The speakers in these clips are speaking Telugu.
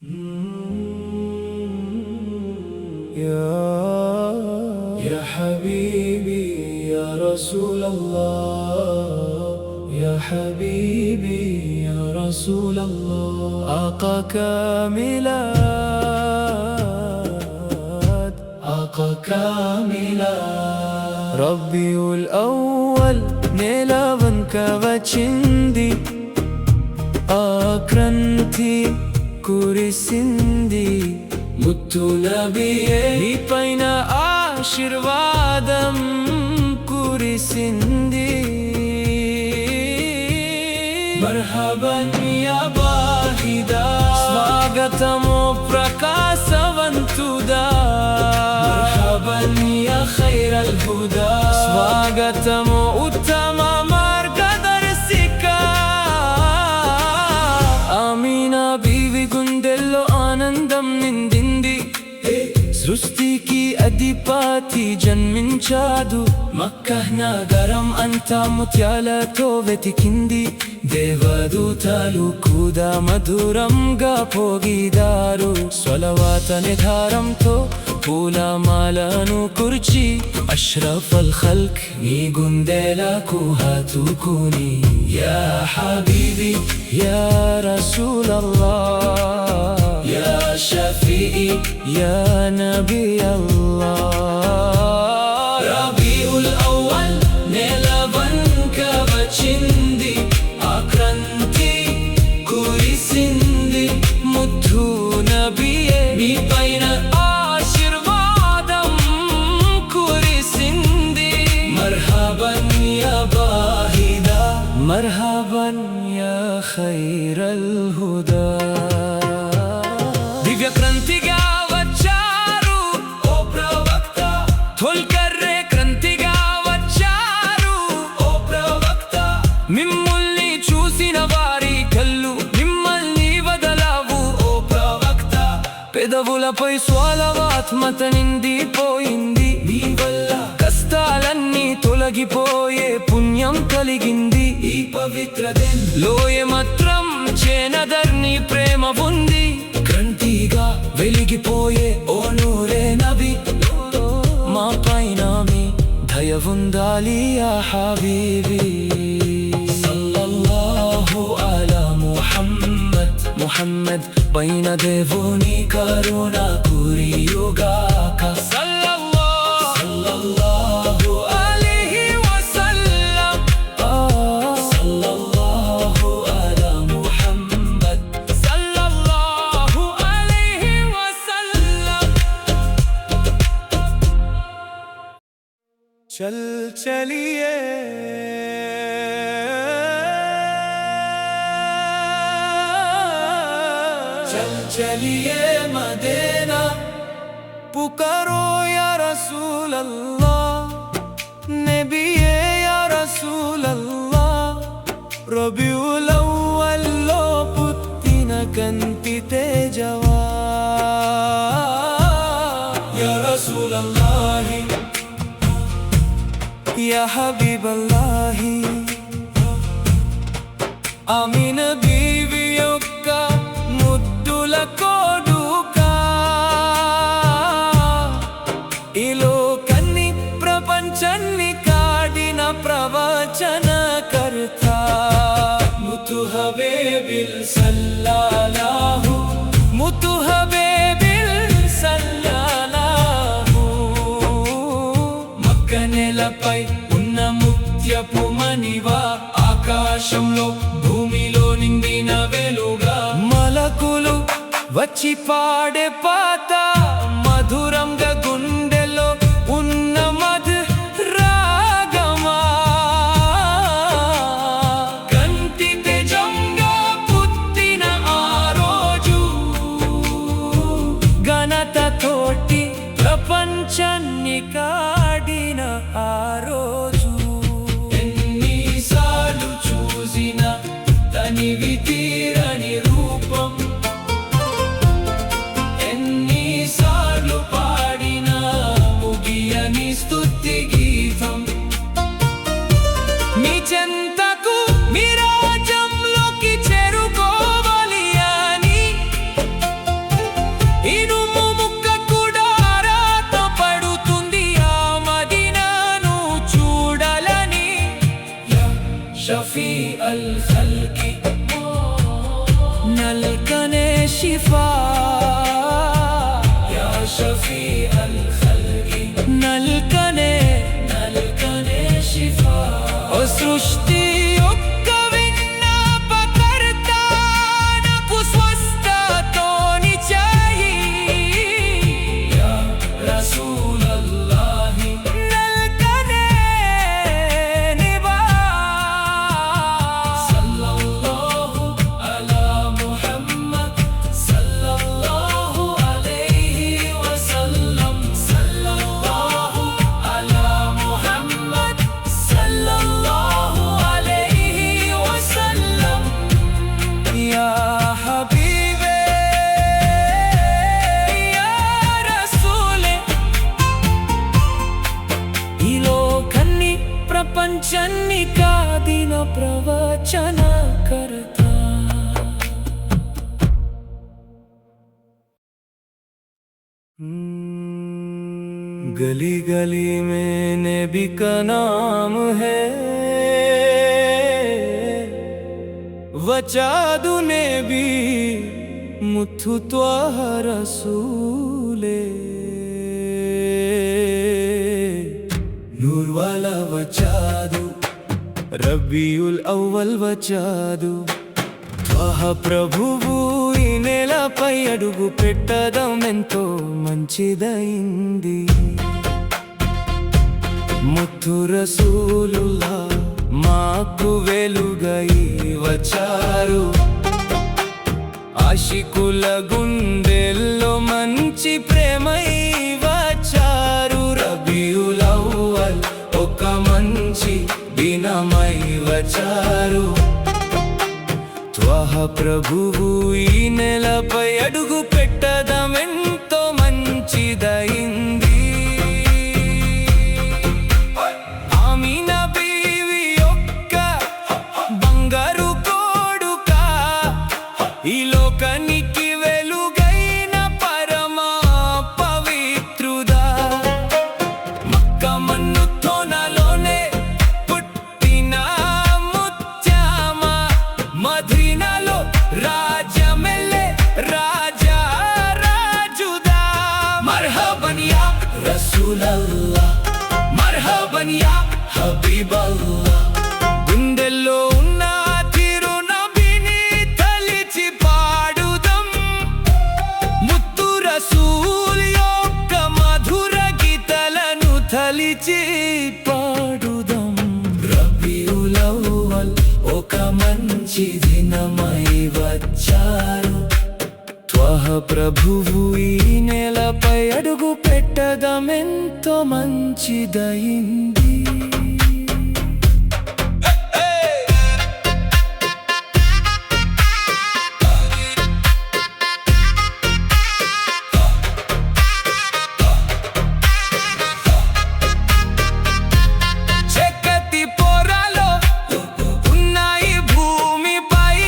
يا حبيبي يا رسول الله، يا حبيبي يا رسول الله. آقاك ميلاد، آقاك ميلاد. ربيع الأول నెలవంక వచ్చింది, ఆక్రాంతి కురిసింది. ముత్తు నబియే నీపైన ఆశీర్వాదం కురిసింది. మర్హబన్ యా బాహిదా, స్వాగతము ప్రకాశవంతుదా. మర్హబన్ యా ఖైరల్ హుదా, స్వాగతము ఉత్తమ మార్గదర్శిక. ఆమీనా బీవి గుండెల్లో ఆనందం నిండింది, సృష్టికి అధిపతి జన్మించాడు. మక్కా నగరం అంతా ముత్యాలతో వెతికింది, దేవదూతలు కూడా మధురంగా పోగిదారు. స్వలవాత నిధారంతో పూలమాలను కుర్చి, అష్రఫల్ ఖల్క్ నీ గుండెలకు హత్తుకుని. యా హబీబీ యా రసూలల్లాహ్, యా షఫీఈ యా నబీ అల్లాహ్. రబీఉల్ అవ్వల్ నెలవంక వచ్చింది, ఆక్రాంతి కురిసింది. ముత్తు నబియే నీపైన ఆశీర్వాదం కురిసింది. మర్హబన్ యా బాహిదా, మర్హబన్ యా ఖైరల్ హుదా. దివ్య క్రాంతిగా వచ్చారు ఓ ప్రవక్త, తొల్కర్రే క్రాంతిగా వచ్చారు ఓ ప్రవక్త. మిమ్మల్ని చూసిన వారి కళ్ళు మిమ్మల్ని వదలవు ఓ ప్రవక్త. పెదవులపై స్వలవాత్మత నిండిపోయింది, నీ వల్ల కష్టాలన్నీ తొలగిపోయే పుణ్యం కలిగింది. ఈ పవిత్ర లోయ మాత్రం చేనదర్ని ప్రేమ ఉంది, క్రాంతిగా వెలిగిపోయే ఓ నూరే నబి. మా పైన మీ దయ ఉండాలి యా హబీబీ. సల్లల్లాహు అలా ముహమ్మద్, ముహమ్మద్ పైన దేవుని కరుణ కురియుగాక. సల్లల్లాహు అలైహి వసల్లం, సల్లల్లాహు అలా ముహమ్మద్, సల్లల్లాహు అలైహి వసల్లం. చల్ చలియే चल चलिए मदीना, पुकारो या रसूल अल्लाह, नबिये या रसूल अल्लाह. रबीउल अव्वल लो पुत्तिन कंति तेजवा. या रसूल अल्लाह या हबीब अल्लाह. आमीना बीवी యొక్క ముద్దుల కోడుకా, ఈ లోకాన్ని ప్రపంచాన్ని కాడిన ప్రవచనకర్త. ముతు హబీబిల్ సల్లల్లాహు, ముతు హబీబిల్ సల్లల్లాహు. మక్క నేలపై ఉన్న ముత్యపు మణివా, ఆకాశంలో భూమిలో నిండిన వెలుగా. మలకులు వచ్చి పాడే పాత మధురంగా గుండెలో ఉన్న మధు రాగమా. కంటి తేజంగా పుట్టిన ఆ రోజు, ఘనత తోటి ప్రపంచాన్ని కాడిన ఆ రోజు. ఎన్నిసార్లు చూసిన తనివి తీరని రూపం, ఎన్నిసార్లు పాడి నల్కనే షిఫా యా షఫీ అల్ ఖల్కి నల్కనే షిఫా ఓ సృష్టి యొక్క విన్నపకర్త నాకు స్వస్థతోని చాయి యా రసూలల్లాహి నల్కనే నిభా సల్లల్లాహు అలా ముహమ్మద్ సల్లల్లాహు అలైహి వసల్లం సల్లల్లాహు అలా ముహమ్మద్ సల్లల్లాహు అలైహి వసల్లం యా హబీబే యా రసూలే ఈ లోకాన్ని ప్రపంచాన్ని కాదిన ప్రవచనకర్త गली गली में नबी का नाम है वचादु ने भी मुथु त्वाह रसूले नूर वाला वचादु रबीउल अव्वल వచాదు త్వాహ ప్రభువు ఈ నేలపై అడుగు పెట్టడం ఎంతో మంచిదైంది ముత్తు రసూలుల్లా మాకు వెలుగై వచ్చారు ఆశికుల గుండెల్లో మంచి ప్రేమై వచ్చారు రబీఉల్ అవ్వల్ ఒక మంచి దినమై వచ్చారు త్వాహ ప్రభువు ఈ నేలపై అడుగు పెట్టడం ఎంతో మంచిదైంది ఆమీనా బీవి యొక్క బంగారు కొడుక ఈ లోకానికి వెలుగైన పరమ పవిత్రుడా మక్క మన్ను తోనలోనే పుట్టిన ముత్యామ మదీనాలో రాజమెల్లె రాజా రాజుదా మర్హబన్ యా రసూలల్లాహ్ మర్హబన్ యా హబీబల్లాహ్ గుండెల్లో ఉన్న తిరు నబిని తలిచి పాడుదాం ముత్తు రసూల్ యొక్క మధుర గీతాలను తలిచి పాడుదాం రబీఉల్ అవ్వల్ ఒక మంచి దినమై వచ్చారు త్వాహ ప్రభువు ఈ నేలపై అడుగు పెట్టడం ఎంతో మంచిదైంది చక్కటి పొరలో ఉన్నాయి భూమిపై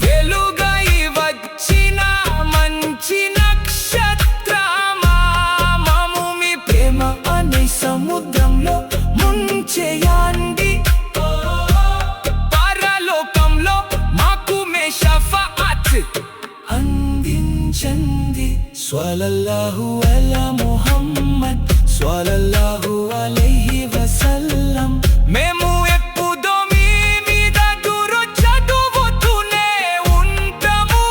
వెలుగై వచ్చిన మంచి నక్షత్రమా మమ్ము మీ ప్రేమ అనే సముద్రంలో ముంచేయండి పరలోకంలో మాకు మే షఫాఅత్ అందించండి స్వల్లల్లాహు అలా ముహమ్మద్ స్వల్లల్లాహు అలైహి వసల్లం మేము ఎప్పుడూ మీ మీద దురు చదువుతూనే ఉంటాము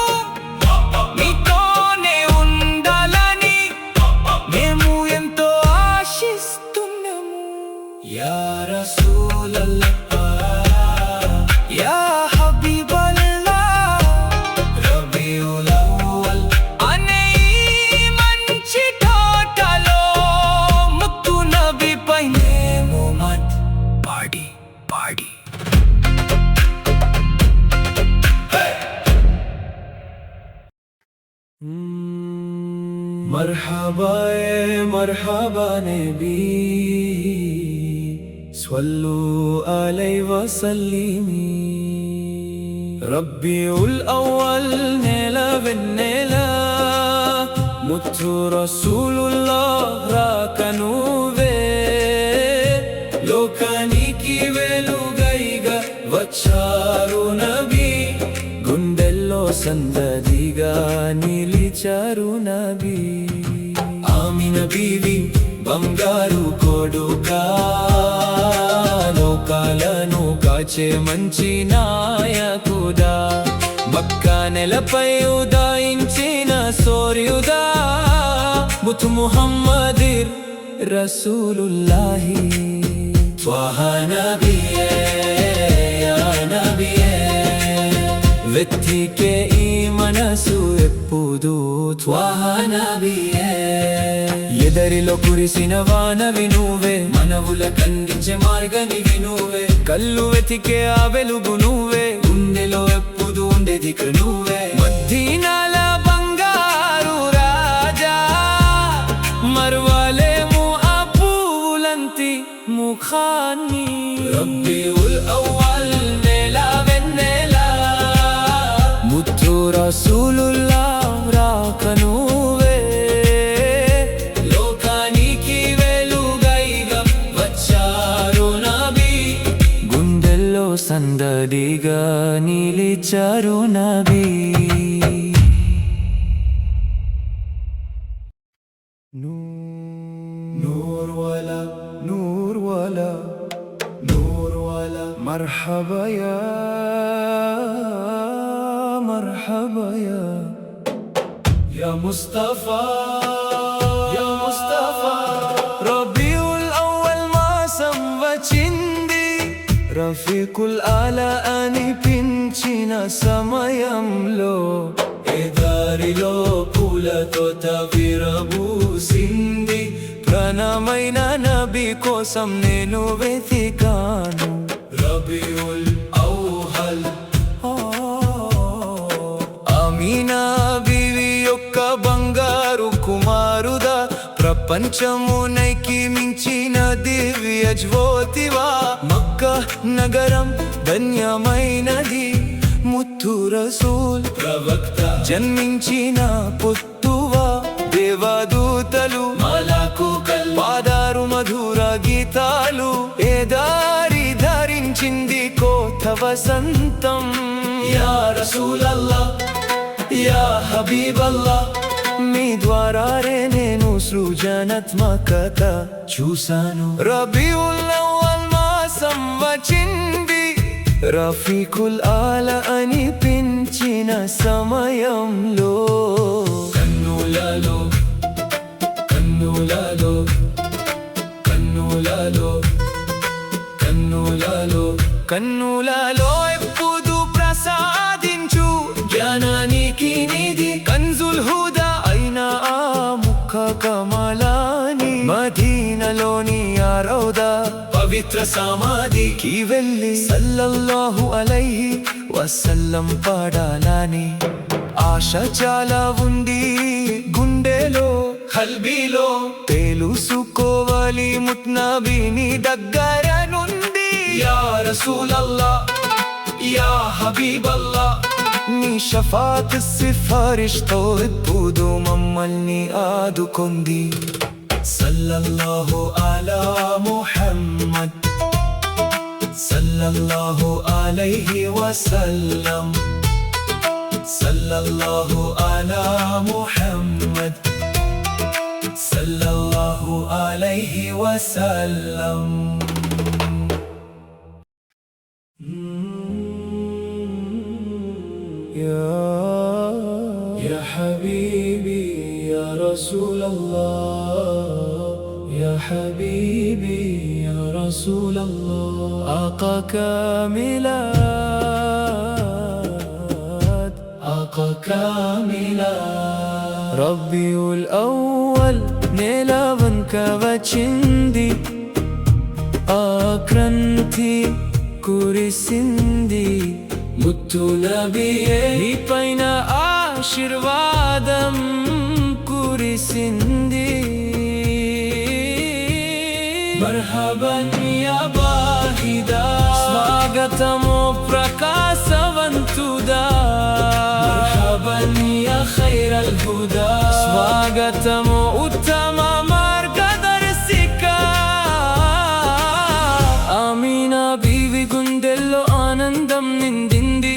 మీతోనే ఉండాలని మేము ఎంతో ఆశిస్తున్నాము యా రసూలల్లాహ్ యా హబీబల్లాహ్ రబీఉల్ అవ్వల్ అనే ఈ మంచి తోటలో ముత్తు నబీపై మేము మత్ పాడి పాడి मरहबा मरहबा नबी स्वल्लु अलैहि वसल्लिमी रब्बिउल अव्वल नेला वेन्नेला मुत्तु रसूलुल्लाह राकनुवे लोकानिकी वेलुगैगा వచ్చారు నబీ గుండెల్లో సందడిగా నిలిచారు నబీ. ఆమిన బీవి బంగారు కొడుకా, లోకాలను కాచే మంచి నాయకుడా, మక్కా నెలపై ఉదయించిన సూర్యుడా, ముతు ముహమ్మదిర్ రసూలుల్లాహి. త్వాహ నబియే యా నబియే, వెతికే ఈ మనసు ఎప్పుడు త్వాహ నబియే. ఎదరిలో కురిసిన వానవి నువ్వే, మనవుల కందించే మార్గనివి నువ్వే, కళ్ళు వెతికే ఆ వెలుగు నువ్వే, గుండెలో ఎప్పుడు ఉండేది నువ్వే. మదీనాల బంగారు రాజా, మరువలేము ఆ పువ్వులంటి ముఖాన్ని. రబీఉల్ అవ్వల్ నెల వెన్నెల, ముత్తు రసూలుల్లాహ్ రాక నువ్వే, లోకానికి వెలుగైగా వచ్చారు నబీ, గుండెల్లో సందడిగా నిలిచారు నబీ. నూర్ వాలా నూర్ వాలా నూర్ వాలా, మర్హబా యా మర్హబా యా ముస్తఫా యా ముస్తఫా. రబీఉల్ అవ్వల్ మాసం వచ్చింది, రఫీకుల్ ఆలా అనిపించిన సమయంలో, ఏ దారిలో పూలతో విరబూసింది, ప్రాణమైన నబీ కోసం నేను వెతికాను. రబీఉల్ అవ్వల్, ఆమీనా బీవి యొక్క బంగారు కుమారుదా, ప్రపంచమునైకి మించిన దివ్య జ్యోతివా, మక్కా నగరం ధన్యమైనది, ముత్తు రసూల్ ప్రవక్త జన్మించిన పుత్తువా, దేవదూతలు మలకుకల్ పాదారు మధుర గీతాలు, ఏ దారి ధరించింది కోత వసంతం. యా రసూలల్లాహ్ యా హబీబల్లాహ్, మీ ద్వారారే నేను సృజనాత్మకత చూశాను. రబీఉల్ అవ్వల్ మాసం వచ్చింది, రఫీకుల్ ఆలా అనిపించిన సమయంలో, కన్నులలో కన్నులలో కన్నులలో కన్నులలో కన్నులలో ఎప్పుడు ప్రసాదించు జ్ఞానానికి నిధి, కన్జుల్ హుదా అయిన ఆ ముఖ కమలాని, మదీనాలోని ఆ రౌదా పవిత్ర సమాధికి వెళ్ళి సల్లల్లాహు అలైహి వసల్లం పాడాలని ఆశ చాలా ఉంది గుండెలో, కల్బీలో తెలుసుకోవాలి ముత్నబీని దగ్గర నుండి. యా రసూలల్లాహ్ యా హబీబల్లాహ్, నీ షఫాత్ సిఫారిష్తో ఇప్పుడు మమ్మల్ని ఆదుకొంది. సల్లల్లాహు అలా ముహమ్మద్ సల్లల్లాహు అలైహి వసల్లం, సల్లల్లాహు అలా ముహమ్మద్ సల్లల్లాహు అలైహి వసల్లం. يا حبيبي يا رسول الله، يا حبيبي يا رسول الله، آقا كاملات آقا كاملات. ربيع الأول నేలవంక వచ్చింది, ఆక్రంతి కురిసింది, ముత్తు నబియే నీపైన ఆశీర్వాదం కురిసింది. మర్హబన్ యా బాహిదా, స్వాగతము ప్రకాశవంతుదా. మర్హబన్ యా ఖైరల్ హుదా, స్వాగతము ఉత్తమ మార్గదర్శికా. ఆమీనా బీవి గుండెల్లో ఆనందం నిండింది,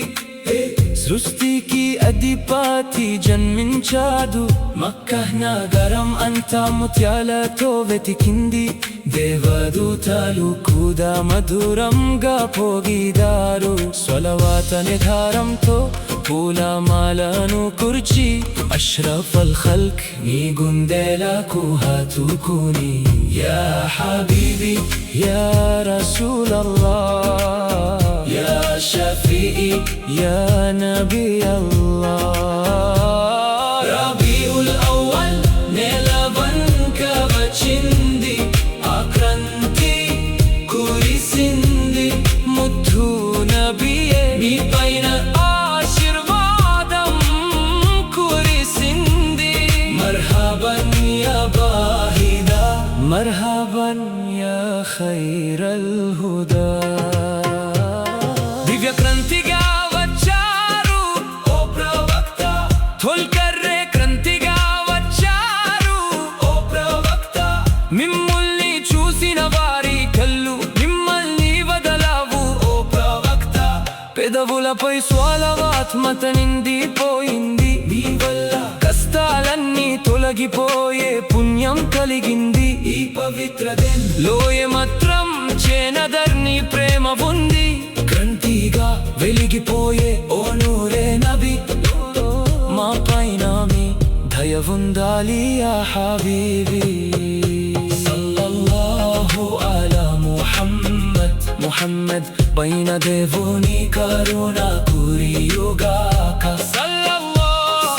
సృష్టికి అది పతి జన్మించాడు. మక్క నగరం అంతా ముత్యాలతో వెతికింది. దేవదూతలు కూడా మధురంగా పోగిదారు. స్వలవాత నిధారంతో పూలమాలను కుర్చి అష్రఫల్ ఖల్క్ నీ గుండెలకు హత్తుకుని యా హబీబీ యా రసూలల్లాహ్ యా షఫీఈ యా నబీ అల్లాహ్. రబీఉల్ అవ్వల్ నెల వంక వచ్చింది. ఆక్రాంతి కురిసింది. ముద్దు నబియే నీ పైన ఆశీర్వాదం కురిసింది. మర్హబన్ యా బాహిదా మర్హబన్ యా ఖైరల్ హుదా. దివ్య క్రాంతిగా వచ్చారు ఓ ప్రవక్త. తొల్కర్రే క్రాంతిగా వచ్చారు ఓ ప్రవక్త. మిమ్మల్ని చూసిన వారి కళ్ళు మిమ్మల్ని వదలవు ఓ ప్రవక్త. పెదవులపై స్వలవాత్మత నిండిపోయింది. మీ వల్ల కష్టాలన్నీ తొలగిపోయే పుణ్యం కలిగింది. ఈ పవిత్ర లోయ మాత్రం చేనదర్ని ప్రేమ ఉంది. క్రాంతిగా వెలిగిపోయే ఓ నూరే నబి మా పైన మీ దయ ఉండాలి యా హబీబీ. సల్లల్లాహు అలా ముహమ్మద్ ముహమ్మద్ పైన దేవుని కరుణ కురియుగాక.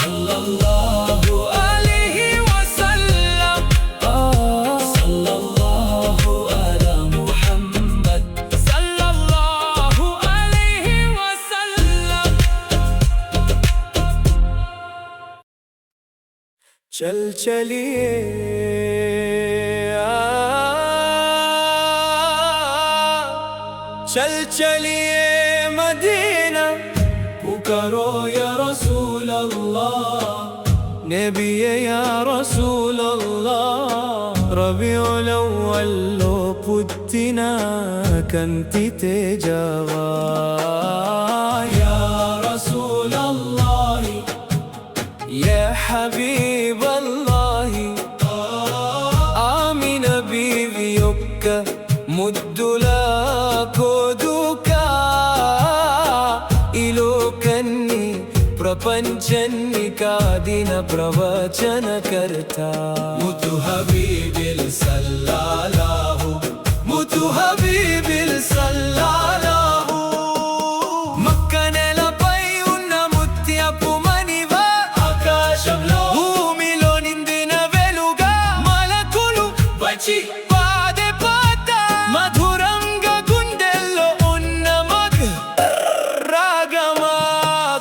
సల్లల్లాహు అలైహి వసల్లం. సల్లల్లాహు అలా ముహమ్మద్ సల్లల్లాహు అలైహి వసల్లం. चल चलिए चल चलिए मदीना. पुकारो या रसूल अल्लाह नबिये या रसूल अल्लाह. रबीउल अव्वल लो पुत्तिना कंति तेजवा या रसूल अल्लाह या हबीब अल्लाह. आमीन बीवी యొక్క ముద్దులా కోదుకా. ఈ లోకాన్ని ప్రపంచాన్ని కాదిన ప్రవచనకర్త ముతు హబీబిల్ సల్లల్లాహు ముతు హబీబిల్ సల్లల్లాహు. మక్క నేలపై ఉన్న ముత్యపు మణివా. ఆకాశంలో భూమిలో నిందిన వెలుగా. మలకులు వచ్చి పాదే పాత మధురంగా గుండెల్లో ఉన్న మగ్ రాగమా.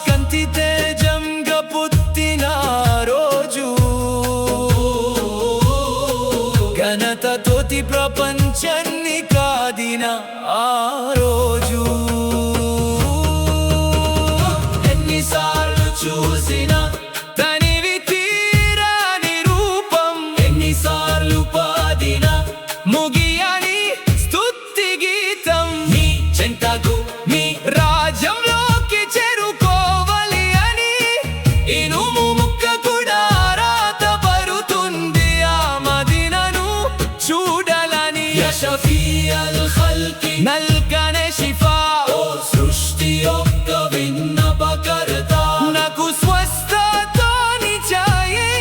కంటి తేజంగా పుట్టిన రోజు ఘనతతోటి ప్రపంచాన్ని కాదిన ఆ రోజు. ఎన్నిసార్లు చూసినా తనివి తీరాని రూపం. ఎన్నిసార్లు పాదినా ముగియని స్తుతి గీతం. నీ చెంతకు మీ రాజ్యంలోకి చేరుకోవాలి అని ఇనుము ముక్క కూడా రాత పరుతుంది. ఆ మదీనను చూడాలని యా షఫీయల్ ఖల్కి నల్కనే షిఫా. ఓ సృష్టి యొక్క విన్నపకర్త నాకు స్వస్థతని చాయే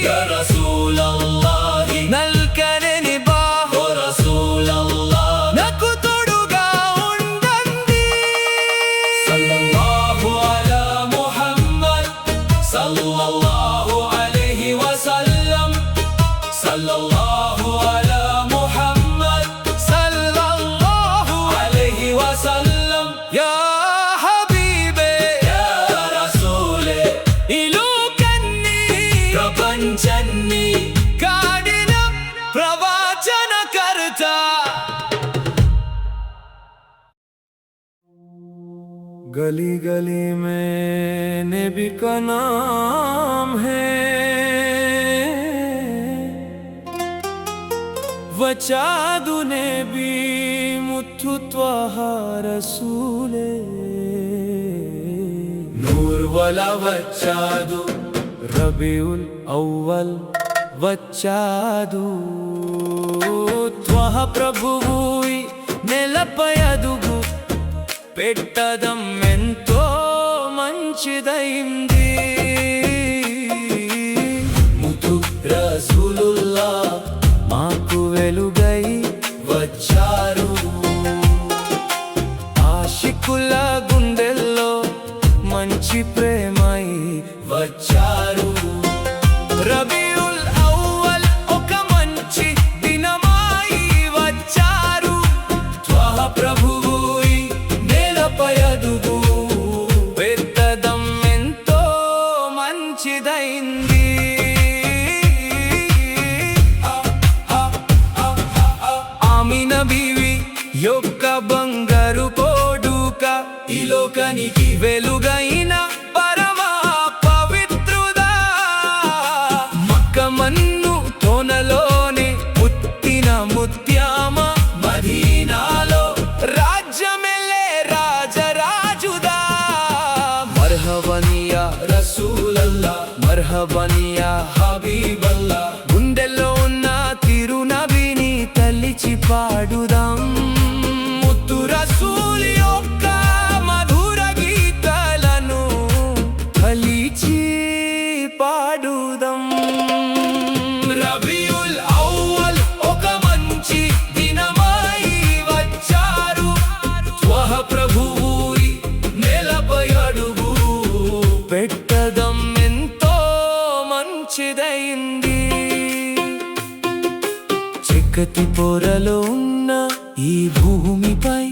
యా రసూల్ అల్లాహ్. నల్కనే నిబా ఓ రసూల్ అల్లాహ్. నాకు తోడుగా ఉండండి. సల్లల్లాహు అలా ముహమ్మద్ సల్లల్లాహు అలైహి వసల్లం. సల్లల్లాహు అలా ముహమ్మద్ సల్లల్లాహు అలైహి వసల్లం. యా హబీబే యా రసూలే. ఈ లోకాన్ని ప్రపంచాన్ని కాడిన ప్రవచనకర్త. गली गली में नबी का नाम है. वचादु नबी मुथु त्वाहा रसूले. नूर व లోపల వచ్చాదు, రబీఉల్ అవ్వల్ వచ్చాదు. త్వహ ప్రభువు ఈ నెలపై అడుగు పెట్టదం ఎంతో మంచిదైంది. ముతు రసూలుల్లా మాకు వెలుగై వచ్చారు, ఆశికుల గుండెల్లో మంచి ప్రేమై వచ్చారు. రబీఉల్ అవ్వల్ ఒక మంచి దినమై వచ్చారు. త్వహ ప్రభువు ఈ నేలపై అడుగు పెట్టదం ఎంతో మంచిదైంది. ఆమినా బీవి యొక్క బంగారు కోడుక ఈ లోకానికి వెలుగైన పరమ పవిత్రుడా. మక్క మన్ను తోనలోనే పుట్టిన ముత్యామ, మదీనాలో రాజ్యమెల్లే రాజరాజుదా. మర్హబన్ యా రసూలల్లా, మర్హబన్ యా హబీబల్లా. గుండెల్లో ఉన్న తిరునబిని తలిచి పాడుదాం, ముత్తు రసూల్ యొక్క మధుర గీతాలను తలిచి పాడుదాం. రబీఉల్ అవ్వల్ ఒక మంచి దినమై వచ్చారు. త్వహ ప్రభువు ఈ నేలపై అడుగు పెట్టదం ఎంతో మంచిదైంది. చీకటి పొరలో ఉన్న ఈ భూమిపై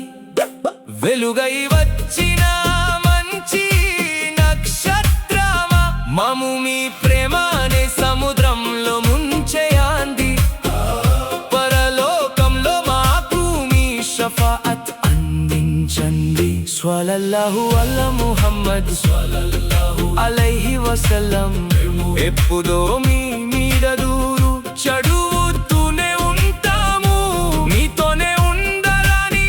వెలుగై వచ్చిన మంచి నక్షత్రమా, మము మీ ప్రేమ అనే సముద్రంలో ముంచేయాంది. పరలోకంలో మాకు మీ షఫాఅత్ అందించండి. స్వల్లల్లాహు అలా ముహమ్మద్ స్వల్లల్లాహు అలైహి వసల్లం. ఎప్పుడో మీ మీద దూరు చదువుతూనే ఉంటాము, మీతోనే ఉండాలని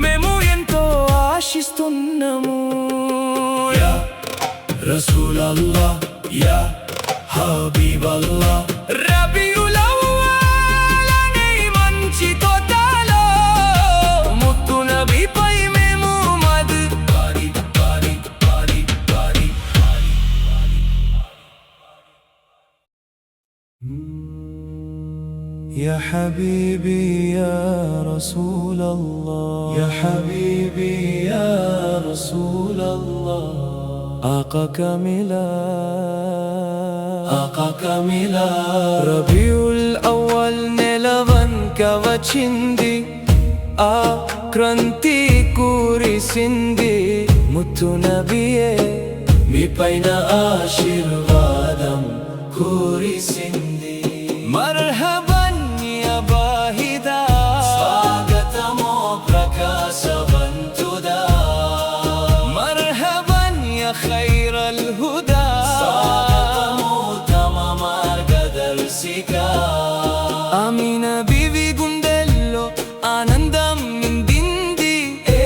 మేము ఎంతో ఆశిస్తున్నాము. యా రసూలల్లా, యా హబీబల్లా. రబీఉల్ అవ్వల్ అనే మంచి తోటలో ముత్తు నబీపై మేము మద్ పాడి పాడి పాడి పాడి يا حبيبي يا رسول الله، يا حبيبي يا رسول الله. آقا كاملا రబీఉల్ అవ్వల్ నెలవంక వచ్చింది, ఆ క్రాంతి కురిసింది. ముత్తు నబియే మీ పైన ఆశీర్వాదం కురిసింది. మర్హబన్ యా బాహిదా, స్వాగతమో ప్రకాశవంతుడా. మర్హబన్ యా ఖైరల్ హుదా, స్వాగతమో తమ మార్గదర్శిగా. ఆమినా బీవి గుండెల్లో ఆనందం నిండింది, ఏ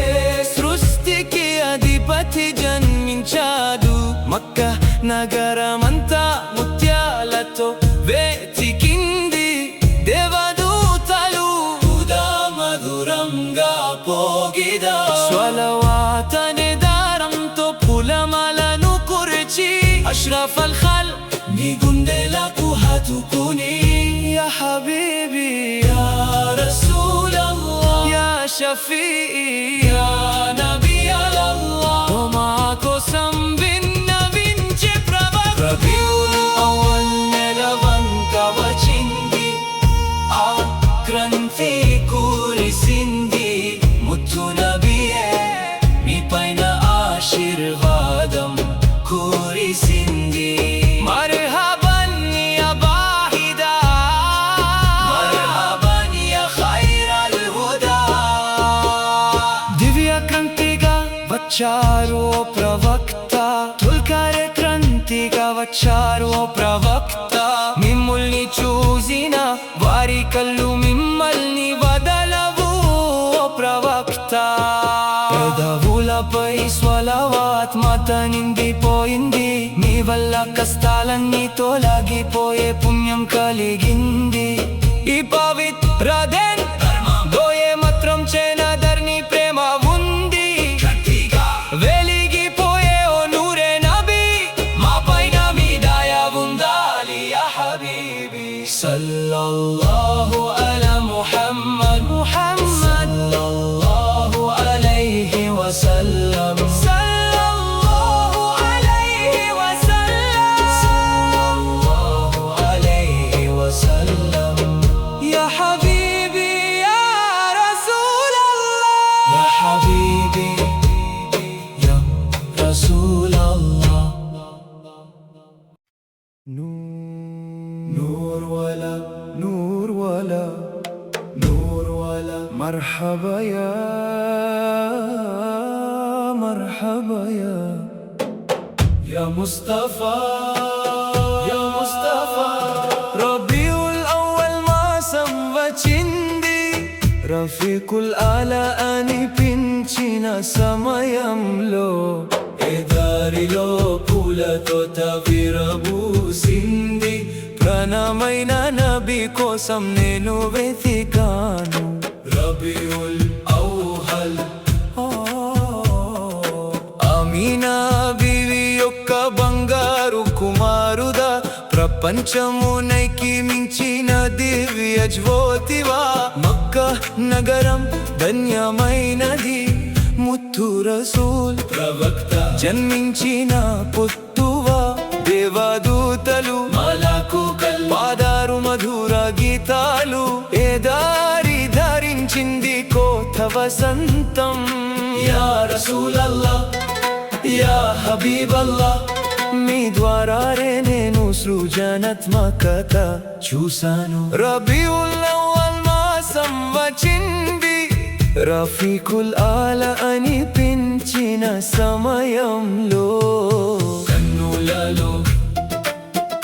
సృష్టికి అధిపతి జన్మించాడు. మక్క నగరమంతా ముత్యాలతో వెతికింది, దేవదూతలు హుదా మధురంగా పోగిదా. స్వలవాత్ అనే దారంతో పులమలను కురిచి అష్రఫల్ ఖల్క్ నీ గుండెలకు హత్తుకుని. యా హబీబీ యా రసూలల్లా, యా షఫీఈ యా నబియల్లాహ్. మా కోసం విన్నవించే ప్రవక్త. రబీఉల్ అవ్వల్ నెలవంక వచ్చింది, ఆ క్రాంతి కురిసింది. ముత్తు నబియే మీ పైన ఆశీర్వాదం కురిసింది. మర్హబన్ యా బాహిదా, మర్హబన్ యా ఖైరల్ హుదా. దివ్య క్రాంతిగా వచ్చారు ఓ ప్రవక్త, తొల్కరే క్రాంతిగా వచ్చారు ఓ ప్రవక్త. మిమ్ముల్ని చూసిన వారి కళ్ళు మిమ్మల్ని వదలవు ఓ ప్రవక్త. పెదవులపై స్వలవాత్ మత నిండిపోయింది, వల్ల కష్టాలన్నీ తొలగిపోయే పుణ్యం కలిగింది ఈ పవిత్ర దిన్ దోయే మాత్రం చేనదర్ని ప్రేమ ఉంది వెలిగిపోయే ఓ నూరే నబీ మా పైన మీ దయ ఉండాలి యా హబీబీ సల్లల్లాహు అలా ముహమ్మద్ సల్లల్లాహు అలైహి వసల్లం نور ولا مرحبا يا مصطفى రబీఉల్ అవ్వల్ మాసం వచ్చింది రఫీకుల్ ఆలా అనిపించిన సమయంలో ఏ దారిలో పూలతో విరబూసింది ప్రాణమైన నబీ కోసం నేను వెతికాను రబీఉల్ అవ్వల్ ఆమీనా బీవి యొక్క బంగారు కుమారుదా ప్రపంచమునైకి మించిన దివ్య జ్యోతివా మక్కా నగరం ధన్యమైనది ముత్తు రసూల్ ప్రవక్త జన్మించిన పుత్తువా దేవదూతలు మలకుకల్ పాదారు మధుర గీతాలు ఏ దారి ధరించింది కోత వసంతం యా రసూలల్లాహ్ యా హబీబల్లాహ్ మీ ద్వారారే నేను సృజనాత్మకత చూశాను రబీఉల్ అవ్వల్ మాసం వచ్చింది రఫీకుల్ ఆలా అనిపించిన సమయంలో కన్నులలో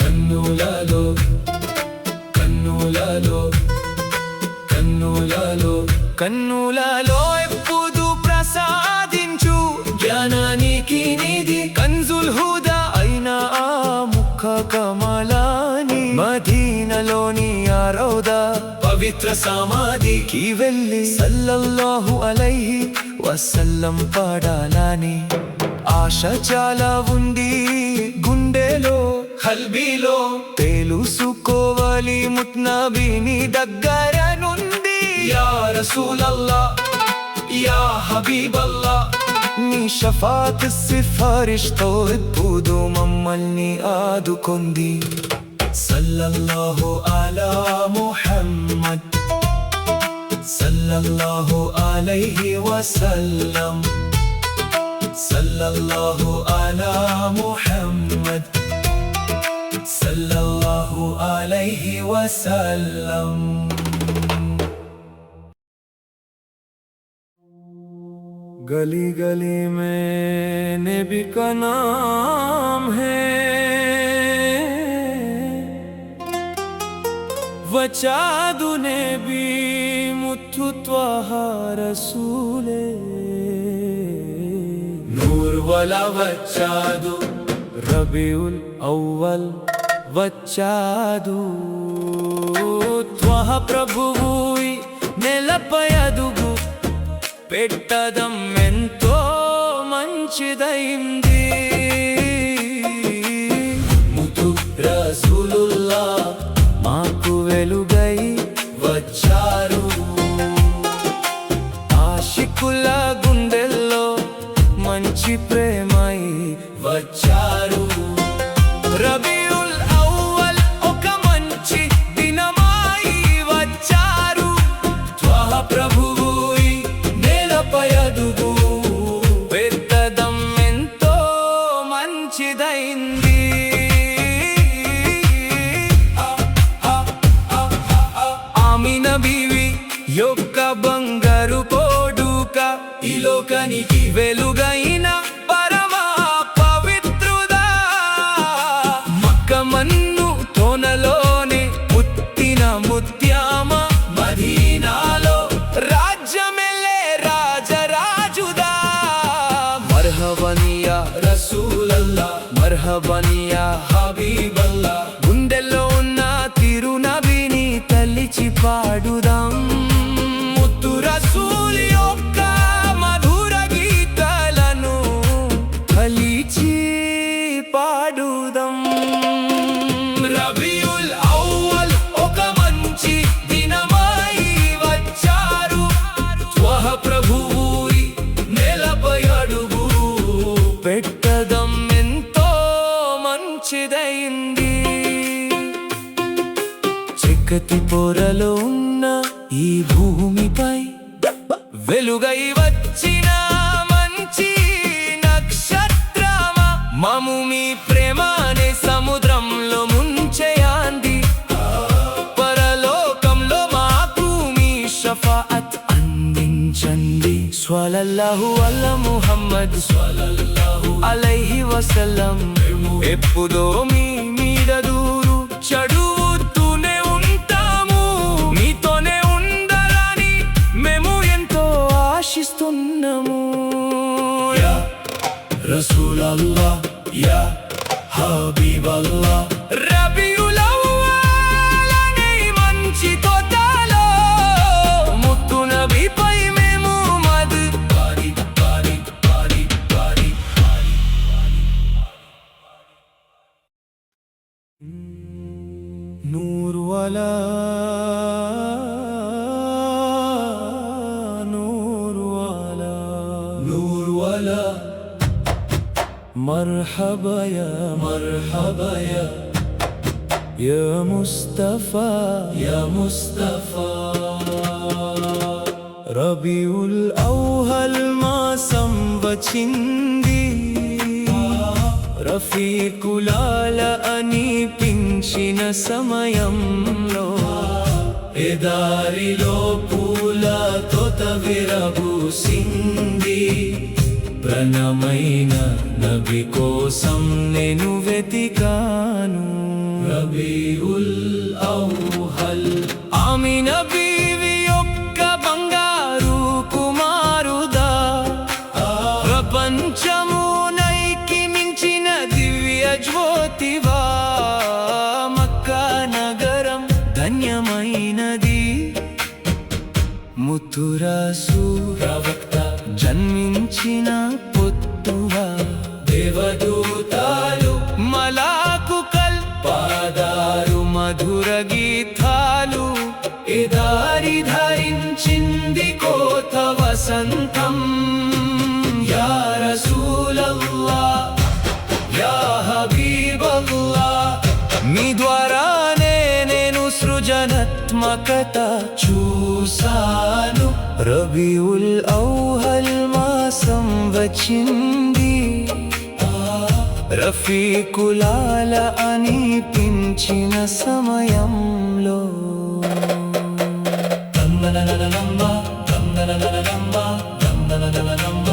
కన్నులలో కన్నులలో కన్నులలో కన్నులలో ఎప్పుడు ప్రసాదించు జ్ఞానానికి నిధి కంజుల్ హుదా అయిన ఆ ముఖ కమలాని మదీనాలోని ఆ రౌదా పవిత్ర సమాధికి వెళ్ళి సల్లల్లాహు అలైహి వసల్లం పాడాలని ఆశ చాలా ఉంది గుండెలో కల్బీలో తెలుసుకోవాలి ముత్నబీని దగ్గర నుండి యా రసూలల్లాహ్ యా హబీబల్లాహ్ నీ షఫాత్ సిఫారిష్తో ఎప్పుడు మమ్మల్ని ఆదుకొంది సల్లల్లాహు అలా ముహమ్మద్ సల్లల్లాహు అలైహి వసల్లం సల్లల్లాహు అలా ముహమ్మద్ సల్లల్లాహు అలైహి వసల్లం गली गली में नबी का नाम है वचादु नबी मुत्तु त्वाहा रसूले नूर वाला वचादु रबीउल अव्वल वचादु त्वाहा ప్రభువుయి నెలపయదుగు పెట్టదం ఎంతో మంచిదైంది ముతు రసూలుల్లాహ్ మాకు వెలుగై వచ్చారు ఆశికుల గుండెల్లో మంచి ప్రేమై వచ్చారు రబీఉల్ అవ్వల్ ఒక మంచి దినమై వచ్చారు త్వాహ ప్రభు పెట్టదం ఎంతో మంచిదైంది ఆమీనా బీవి యొక్క బంగారు పోడుక ఈ లోకానికి వెలుగైన పరమ పవిత్రుదా మక్కా మన్ను తోనలోనే పుట్టిన ముత్యామ మదీనాలో రాజ్యమెల్లే రాజరాజుదా మర్హబన్ యా రసూలల్లాహ్ మర్హబన్ యా హబీబల్లా. గుండెల్లో ఉన్న తిరునబిని తలిచి పాడుదాం, ముత్తు రసూల్ యొక్క మధుర గీతాలను తలిచి పాడుదాం. రబీఉల్ అవ్వల్ ఒక మంచి దినమై వచ్చారు, త్వహ ప్రభువు నేలపై అడుగు పెట్టదం ఎంతో మంచిదైంది. చీకటి పొరలో ఉన్న ఈ భూమిపై వెలుగై వచ్చిన మంచి నక్షత్రమా, మము మీ ప్రేమ అనే సముద్రంలో ముంచేయండి. పరలోకంలో మాకు మీ షఫాఅత్ అందించండి. స్వల్లల్లాహు అలా ముహమ్మద్ స్వల్లల్లాహు అలైహి వసల్లం. ఎప్పుడో మీ మీద దూరు చదువుతూనే ఉంటాము, మీతోనే ఉండాలని మేము ఎంతో ఆశిస్తున్నాము. యా రసూలల్లాహ్ యా హబీబల్లాహ్. రబీఉల్ అవ్వల్ అనే మంచి తోటలో ముత్తు నబీపై మేము మద్ పాడి పాడి పాడి పాడి నూర్ వాలా నూర్ వాలా నూర్ వాలా. مرحبا يا مرحبا يا مصطفى يا مصطفى. రబీఉల్ అవ్వల్ మాసం వచ్చింది, రఫీకులాల అనిపించిన సమయంలో ఎదారిలో పూల తోట విరబూసింది. ప్రణమైన నబి కోసం నేను వెతికాను. రబీఉల్ అవ్వల్ ఆమిన బీవి యొక్క బంగారు కుమారుదా, ప్రపంచమునైకి మించిన దివ్య జ్యోతివా. మక్కా నగరం ధన్యమైనది, ముత్తు రసూల్ ప్రవక్త జన్మించిన పొత్తువా. దేవదూతాలు మలాకుకల్ పాదారు మధుర గీతాలు, ఇదారి ధరించింది కోత వసంతం. యా రసూలల్లాహ్ యా హబీబల్లాహ్. మీ ద్వారానే నేను సృజనాత్మకత చూసాను. రబీఉల్ అవ్వల్ మాసం వచ్చింది, రఫీకులాల అనిపించిన సమయంలో. దందననననమ్మ దందననననమ్మ దందననననమ్మ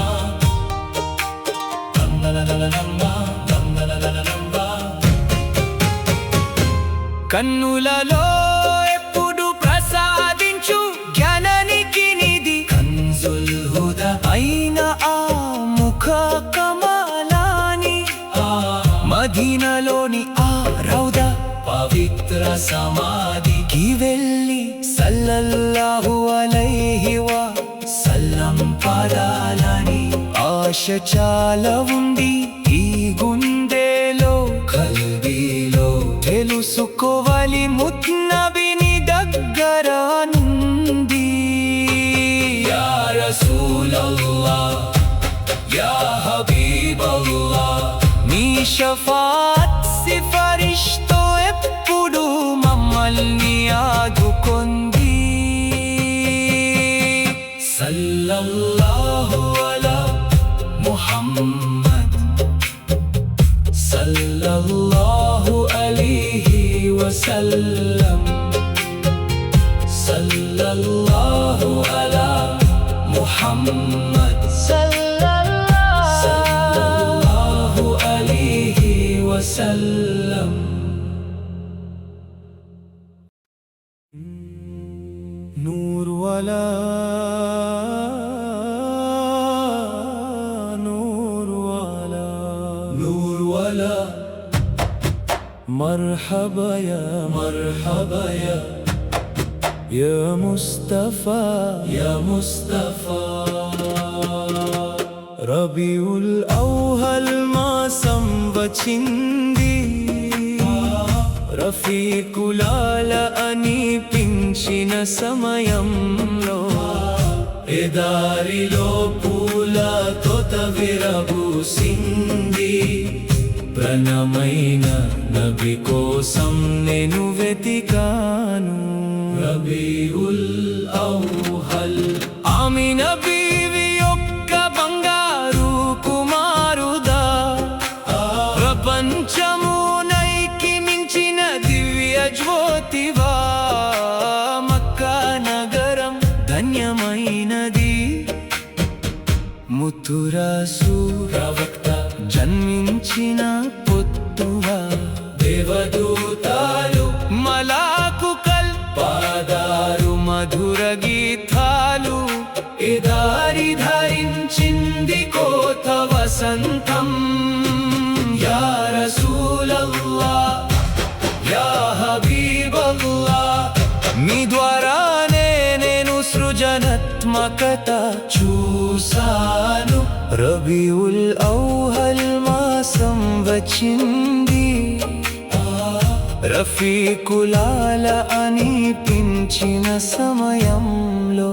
దందననననమ్మ దందననననమ్మ. కన్నులలో ఎప్పుడు ప్రసాదించు జ్ఞానానికి నిధి, కన్జుల్ హుదా అయిన ఆ ముఖ కమలాని, మదీనాలోని ఆ రౌదా పవిత్ర సమాధికి వెళ్ళి సల్లల్లాహు అలైహి వసల్లం పాదాలని ఆశ చాలా ఉంది ఈ గుండెలో కల్బీలో. తెలుసుకోవాలి ముత్నబిని దగ్గర నుండి. యా రసూలల్లాహ్ యా హబీబల్లాహ్. మీ షఫాత్ సిఫారిష్తో ఎప్పుడు మమ్మల్ని ఆదుకొంది. సల్లల్లాహు అలా ముహమ్మద్ సల్లల్లాహు అలైహి వసల్లం. సల్లల్లాహు అలా ముహమ్మద్ సల్లల్లాహు అలైహి వసల్లం. నూర్ వాలా నూర్ వాలా నూర్ వాలా. مرحبا يا مرحبا يا مصطفى يا مصطفى ربيع الأول మాసం వచ్చింది రఫీకులాల అనిపించిన సమయంలో ఎదారిలో పూలతో విరబూసింది ప్రణమైన నబి కోసం నేను వెతికాను రబీఉల్ అవ్వల్ ఆమినా బీవి యొక్క బంగారు కుమారుదా ప్రపంచమునైకి మించిన దివ్య జ్యోతివా మక్కా నగరం ధన్యమైనది ముతురాసు ప్రవక్త జన్మించిన పొత్తువా దేవదూతాలు మలాకుకల్ పాదారు మధుర గీతాలు ఇదారి ధరించింది కోత వసంతం యా రసూలల్లాహ్ యా హబీబల్లాహ్ మీ ద్వారానే నేను సృజనాత్మకత చూసాను రబీఉల్ అవ్వల్ మాసం వచ్చింది రఫీకులాల అనిపించిన సమయంలో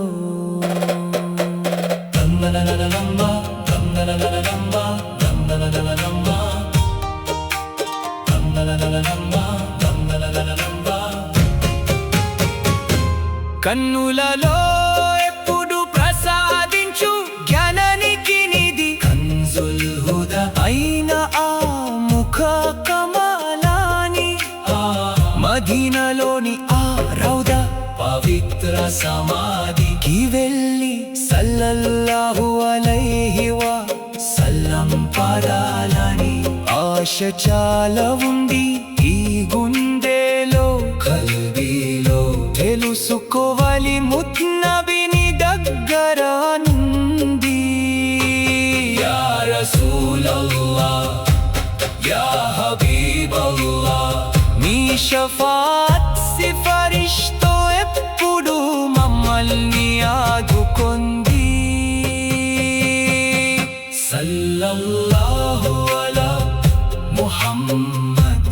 కన్నులలో ఎప్పుడు ప్రసాదించు జ్ఞానానికి నిధి కంజుల్ హుదా అయిన ఆ ముఖ కమలాని మదీనాలోని ఆ రౌదా పవిత్ర సమాధికి వెళ్ళి సల్లల్లాహు అలైహి వసల్లం పాదాలని ఆశ చాలా ఉంది ఈ గుండెలో కల్బీలో తెలుసుకోవాలి ముత్నబిని దగ్గర నుండి యా రసూలల్లాహ్ యా హబీబల్లాహ్ మీ షఫాత్ సిఫారిష్తో ఎప్పుడు మమ్మల్ని ఆదుకొంది సల్లల్లాహు అలా ముహమ్మద్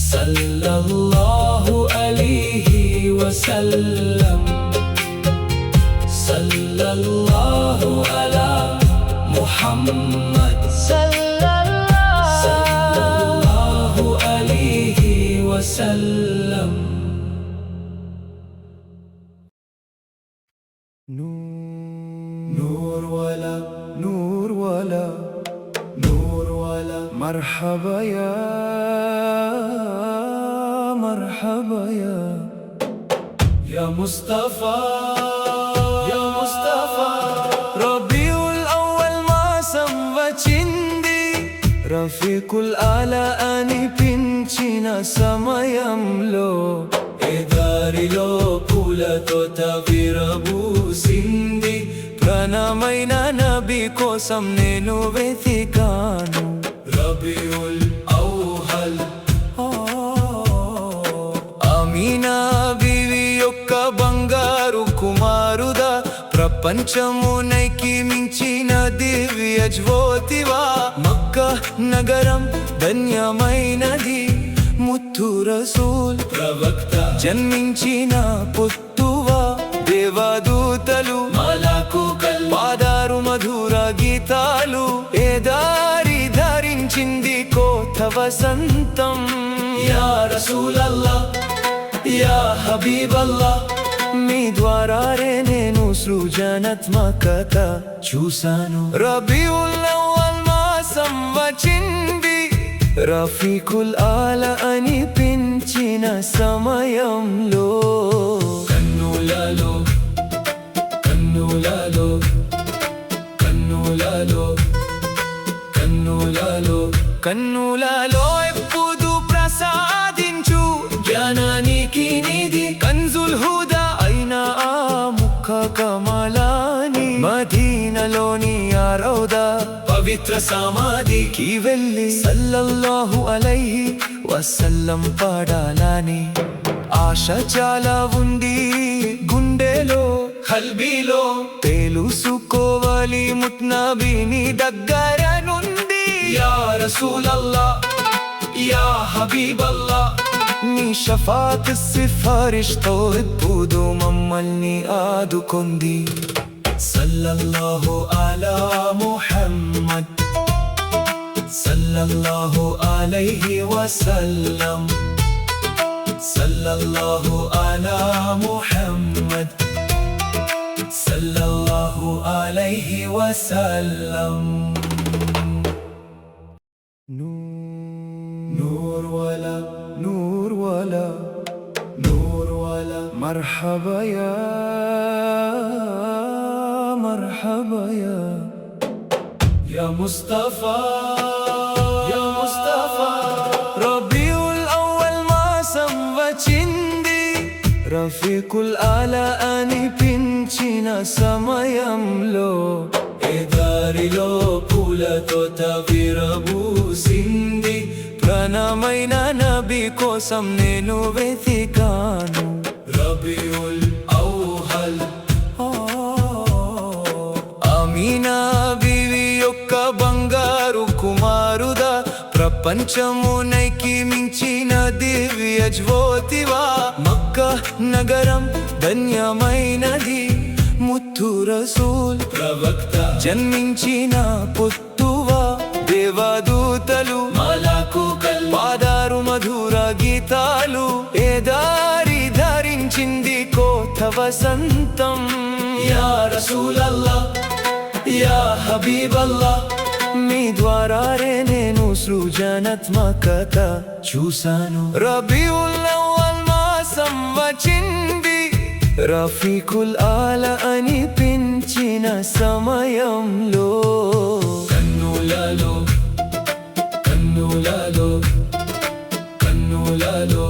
సల్లల్లాహు అలైహి వసల్లం సల్లల్లాహు అలా ముహమ్మద్ సల్లల్లాహు అలైహి వసల్లం నూర్ వాలా నూర్ వాలా నూర్ వాలా మర్హబా యా మర్హబా యా ముస్తఫా యా ముస్తఫా రబీఉల్ అవ్వల్ మాసం వచ్చింది రఫీకుల్ ఆలా అనిపించిన సమయంలో ఎదారిలో పూలతో విరబూసింది ప్రణమైన నబి కోసం నేను వెతికాను రబీఉల్ అవ్వల్ ఆమినా బీవి యొక్క బంగారు కుమారుదా ప్రపంచమునైకి మించిన దివ్య జ్యోతివా మక్కా నగరం ధన్యమైనది ముత్తు రసూల్ ప్రవక్త జన్మించిన పొత్తువా దేవదూతలు మలాకుకల్ పాదారు మధుర గీతాలు ఏదారి ధరించింది కోత వసంతం యా రసూలల్లాహ్ యా హబీబల్లాహ్ మీ ద్వారానే నేను సృజనాత్మకత చూసాను రబీఉల్ అవ్వల్ మాసం వచ్చింది రఫీకుల్ ఆలా అనిపించిన సమయంలో కన్నులలో కన్నులలో కన్నులలో కన్నులలో కన్నులలో ఎప్పుడు ప్రసాదించు జ్ఞానానికి నిధి కంజుల్ హుదా అయిన ఆ ముఖ కమలాని మదీనాలోని ఆ రౌదా పవిత్ర సమాధికి వెళ్ళి సల్లల్లాహు అలైహి వసల్లం పాడాలని ఆశ చాలా ఉంది గుండెలో కల్బీలో తెలుసుకోవాలి ముత్నబీని దగ్గర నుండి యా రసూలల్లాహ్ యా హబీబల్లాహ్ నీ షఫాత్ సిఫారిష్తో ఇప్పుడు మమ్మల్ని ఆదుకొంది సల్లల్లాహు అలా ముహమ్మద్ సల్లల్లాహు అలైహి వసల్లం సల్లల్లాహు అలా ముహమ్మద్ సల్లల్లాహు అలైహి వసల్లం నూర్ వాలా నూర్ వాలా నూర్ వాలా మర్హబా యా మర్హబా యా ముస్తఫా యా ముస్తఫా రబీఉల్ అవ్వల్ మాసం వచ్చింది రఫీకుల్ ఆలా అనిపించిన సమయంలో ఏ దారిలో పూలతో విరబూసింది ప్రాణమైన నబీ కోసం నేను వెతికాను రబీఉల్ అవ్వల్ ఆమీనా బీవి యొక్క బంగారు కుమారుదా ప్రపంచమునైకి మించిన దివ్య జ్యోతివా మక్కా నగరం ధన్యమైనది ముత్తు రసూల్ ప్రవక్త జన్మించిన పుత్తువా దేవదూతలు మలాకుకల్ పాదారు మధుర గీతాలు ఏ దారి ధరించింది కోత వసంతం యా రసూలల్లాహ్ యా హబీబల్లాహ్ మీ ద్వారానే నేను సృజనాత్మకత చూశాను రబీఉల్ అవ్వల్ మాసం వచ్చింది రఫీకుల్ ఆలా అనిపించిన సమయంలో కన్నులలో కన్నులలో కన్నులలో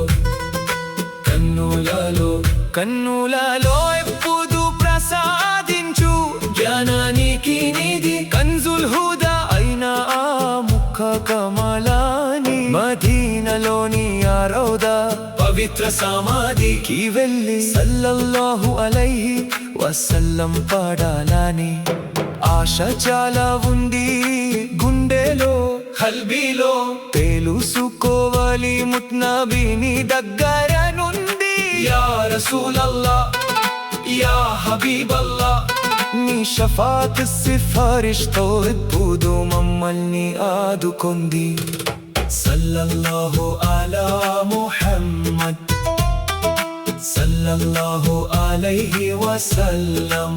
కన్నులలో కన్నులలో ఎప్పుడు ప్రసాదించు జ్ఞానానికి నిధి కంజుల్ హుదా అయినా ఆ ముఖ కమలాని మదీనాలోని ఆ రౌదా పవిత్ర సమాధికి వెళ్ళి సల్లల్లాహు అలైహి వసల్లం పాడాలని ఆశ చాలా ఉంది గుండెలో కల్బీలో తెలుసుకోవాలి ముత్నబీని దగ్గర నుండి యా రసూలల్లాహ్ యా హబీబల్లాహ్ నీ షఫాత్ సిఫారిష్తో ఇప్పుడు మమ్మల్ని ఆదుకొంది సల్లల్లాహు అలా ముహమ్మద్ సల్లల్లాహు అలైహి వసల్లం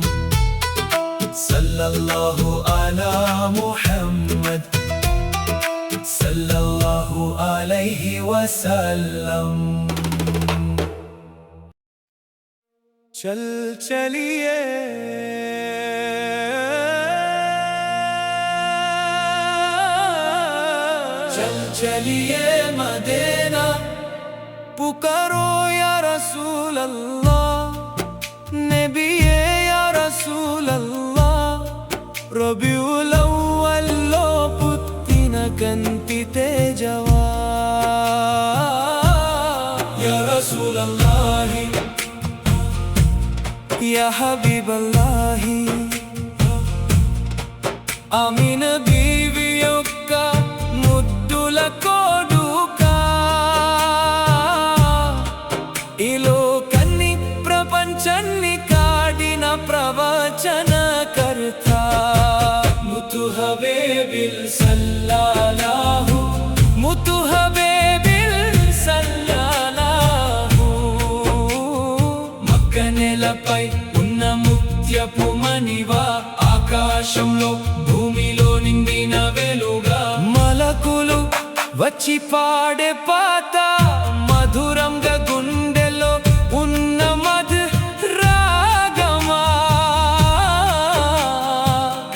సల్లల్లాహు అలా ముహమ్మద్ సల్లల్లాహు అలైహి వసల్లం చల్ చలియే चल चलिए मदीना पुकारो या रसूल अल्लाह नबिये या रसूल अल्लाह रबीउल अव्वल लो पुत्तिन कंति तेजवा या रसूल अल्लाह या हबीब अल्लाह आमीन बीवी యొక్క ముద్దుల కోడుకా ఈ లోకాన్ని ప్రపంచాన్ని కాడిన ప్రవచనకర్త ముతు హబీబిల్ సల్లల్లాహు ముతు హబీబిల్ సల్లల్లాహు మక్క నేలపై ఉన్న ముత్యపు మణివా ఆకాశంలో భూమిలో నిండిన వెలుగా మలకులు వచ్చి పాడే పాత మధురంగా గుండెలో ఉన్న మధు రాగమా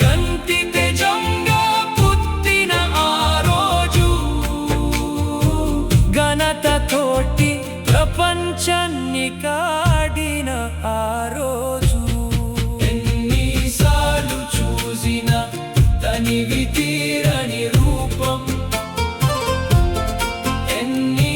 కంటి తేజంగా పుట్టిన ఆ రోజు ఘనత తోటి ప్రపంచాన్ని కాడిన ఆ రోజు ఎన్నిసార్లు చూసిన తనివి తీరని రూపం ఎన్ని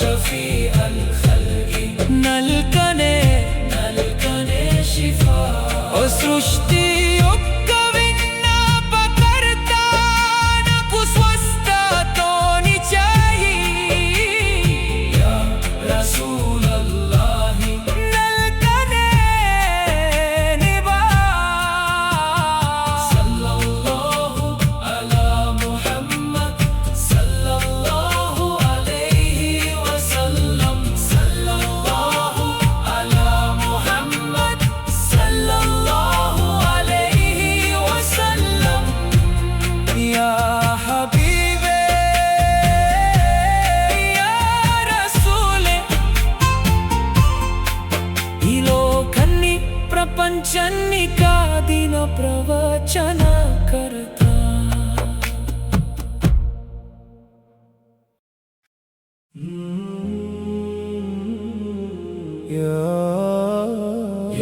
شفيع الخلق نلقనే شفا ఓ సృష్టి యొక్క విన్నపకర్త నాకు స్వస్థతోని చేయి యా రసూలల్లాహి నల్కనే నివా సల్లల్లాహు అలా ముహమ్మద్ సల్లల్లాహు అలైహి వసల్లం సల్లల్లాహు అలా ముహమ్మద్ సల్లల్లాహు అలైహి వసల్లం యా హబీబే యా రసూలే ఈ లోకాన్ని ప్రపంచాన్ని కాదిన ప్రవచనకర్త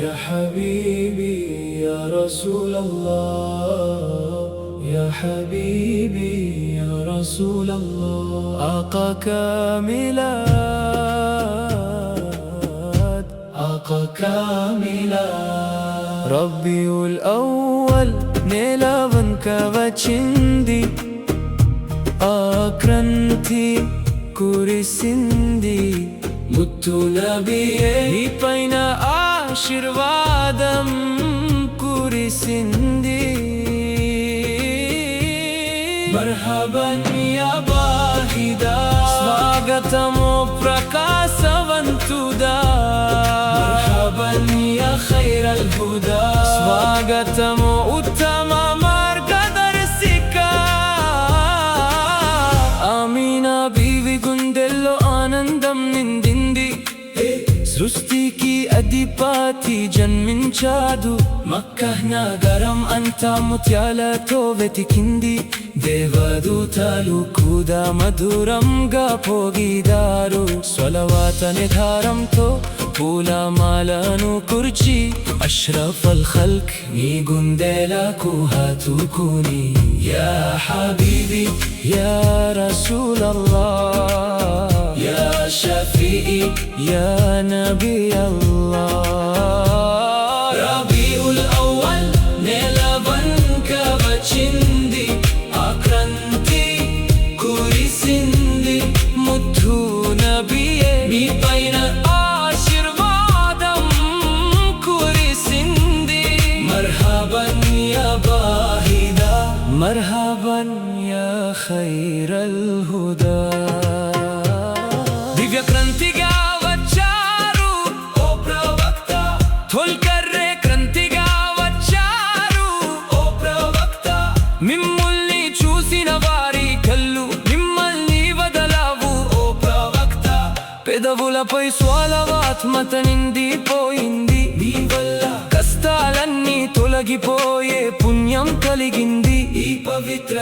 يا حبيبي يا رسول الله يا حبيبي يا رسول الله آقا كاملات آقا كاملات ربي الأول نيلافن كوچندي ఆక్రంతి కురిసింది ముత్తు నబియే నీ పైన ఆశీర్వాదం కురిసింది మర్హబన్ యా బాహిదా స్వాగతము ప్రకాశవంతుదా మర్హబన్ యా ఖైరల్ హుదా స్వాగతము ఉత్తమ మార్గదర్శికా ఆమీనా బీవి గుండెల్లో ఆనందం నిండింది సృష్టికి అధిపతి జన్మించాడు మక్కా నగరం అంతా ముత్యాలతో వెతికింది దేవదూతలు కూడా మధురంగా పోగిదారు స్వలవాత నిధారంతో పూలమాలను కుర్చి అష్రఫల్ ఖల్క్ నీ గుండెలకు హత్తుకుని యా హబీబీ యా రసూలల్లాహ్ యా షఫీఈ యా నబీ అల్లాహ్ రబీఉల్ అవ్వల్ నెలవంక వచ్చింది ఆక్రంతి కురిసింది ముత్తు నబియే మీ పైన ఆశీర్వాదం కురిసింది మర్హబన్ యా బాహిదా మర్హబన్ యా ఖైరల్ హుదా దివ్య క్రాంతిగా వచ్చారు ఓ ప్రవక్త తొల్కర్రే క్రాంతిగా వచ్చారు ఓ ప్రవక్త మిమ్మల్ని చూసిన వారి కళ్ళు మిమ్మల్ని వదలవు ఓ ప్రవక్త పెదవులపై స్వలవాత్మత నిండిపోయింది నీ వల్ల కష్టాలన్నీ తొలగిపోయే పుణ్యం కలిగింది ఈ పవిత్ర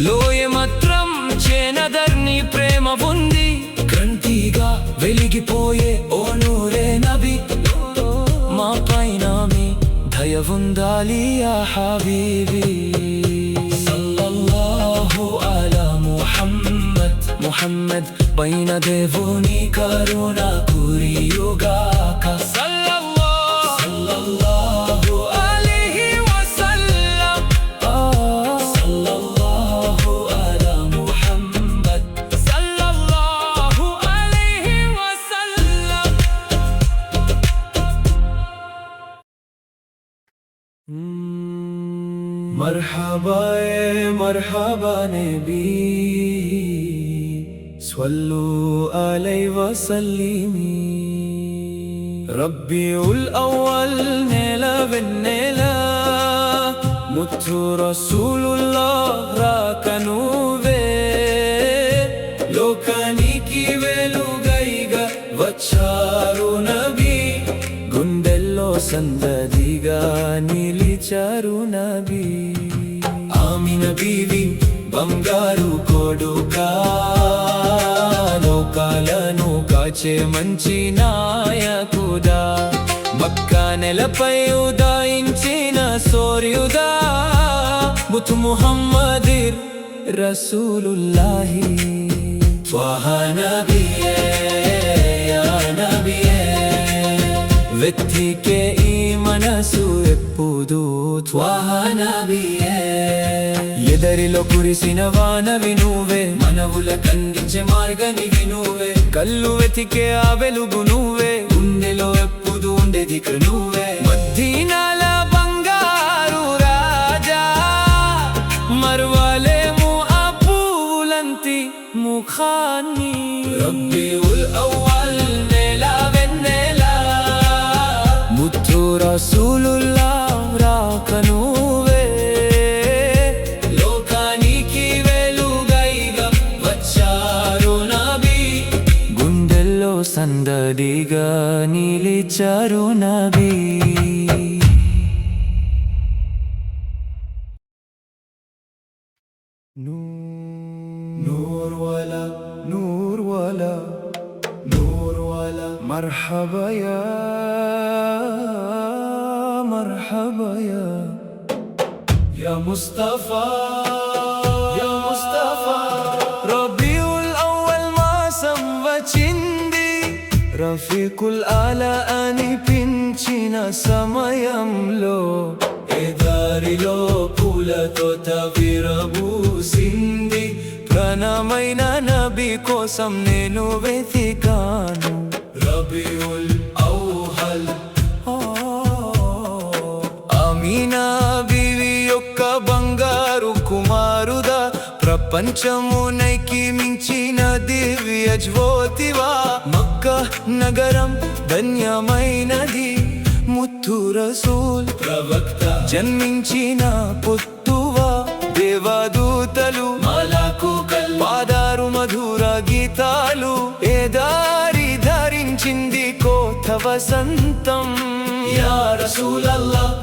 లోయ మాత్రం చేనదర్ని ప్రేమ ఉంది క్రాంతిగా వెలిగిపోయే ఓ నూరే నబి మా పైన మీ దయ ఉండాలి యా హబీబీ సల్లల్లాహు అలా ముహమ్మద్ ముహమ్మద్ పైన దేవుని కరుణ కురియుగాక సల్లల్లాహు అలైహి వసల్లం సల్లల్లాహు అలా ముహమ్మద్ సల్లల్లాహు అలైహి వసల్లం మర్హబా మర్హబా నబీ స్వల్లు అలైహి వసల్లిమి రబ్బీఉల్ అవ్వల్ నెల వెన్నెల ముత్తు రసూలుల్లాహ్ రాకనువే లోకానికి వెలుగైగా వచ్చారు నబీ గుండెల్లో సందడిగా నిలిచారు నబీ ఆమిన బీవి బంగారు కొడుకా లోకాలను కాచే మంచి నాయకుడా మక్కా నెలపై ఉదయించిన సూర్యుడా ముత్తు ముహమ్మద్ రసూలుల్లాహి త్వహ నబియే వెతికే ఈ మనసు ఎప్పుడు త్వాహ నబియే. ఎదరిలో కురిసిన వానవి నువ్వే, మనవుల కందించే మార్గనివి నువ్వే. కళ్ళు వెతికే ఆ వెలుగు నువ్వే, గుండెలో ఎప్పుడు ఉండే దిక్కు నువ్వే. మదీనాల బంగారు రాజా, మరువలేము ఆ పూలంతి ముఖాన్ని. రబీఉల్ అవ్వల్ నెల వెన్నెల, ముత్తు రసూలుల్లాహ్ రాక నువ్వే. లోకానికి వెలుగైగా వచ్చారు నబీ, గుండెల్లో సందడిగా నిలిచారు నబీ. नूर वाला नूर वाला नूर वाला, मरहबा या मरहबा या मुस्तफा या मुस्तफा. रबीउल अव्वल మాసం వచ్చింది, రఫీకుల్ ఆలా అనిపించిన సమయంలో ఎదారిలో పూలతో విరబూసింది. ప్రాణమైన నబీ కోసం నేను వెతికాను. రబీఉల్ అవ్వల్ ఆమీనా బీవి యొక్క బంగారు కుమారుదా, ప్రపంచమునైకి మించిన దివ్య జ్యోతివా. మక్కా నగరం ధన్యమైనది, ముత్తు రసూల్ ప్రవక్త జన్మించిన పుత్తువా. దేవదూతలు మలకుకల్ పాదారు మధుర గీతాలు, ఏ దారి ధరించింది కోత వసంతం. యా రసూలల్లాహ్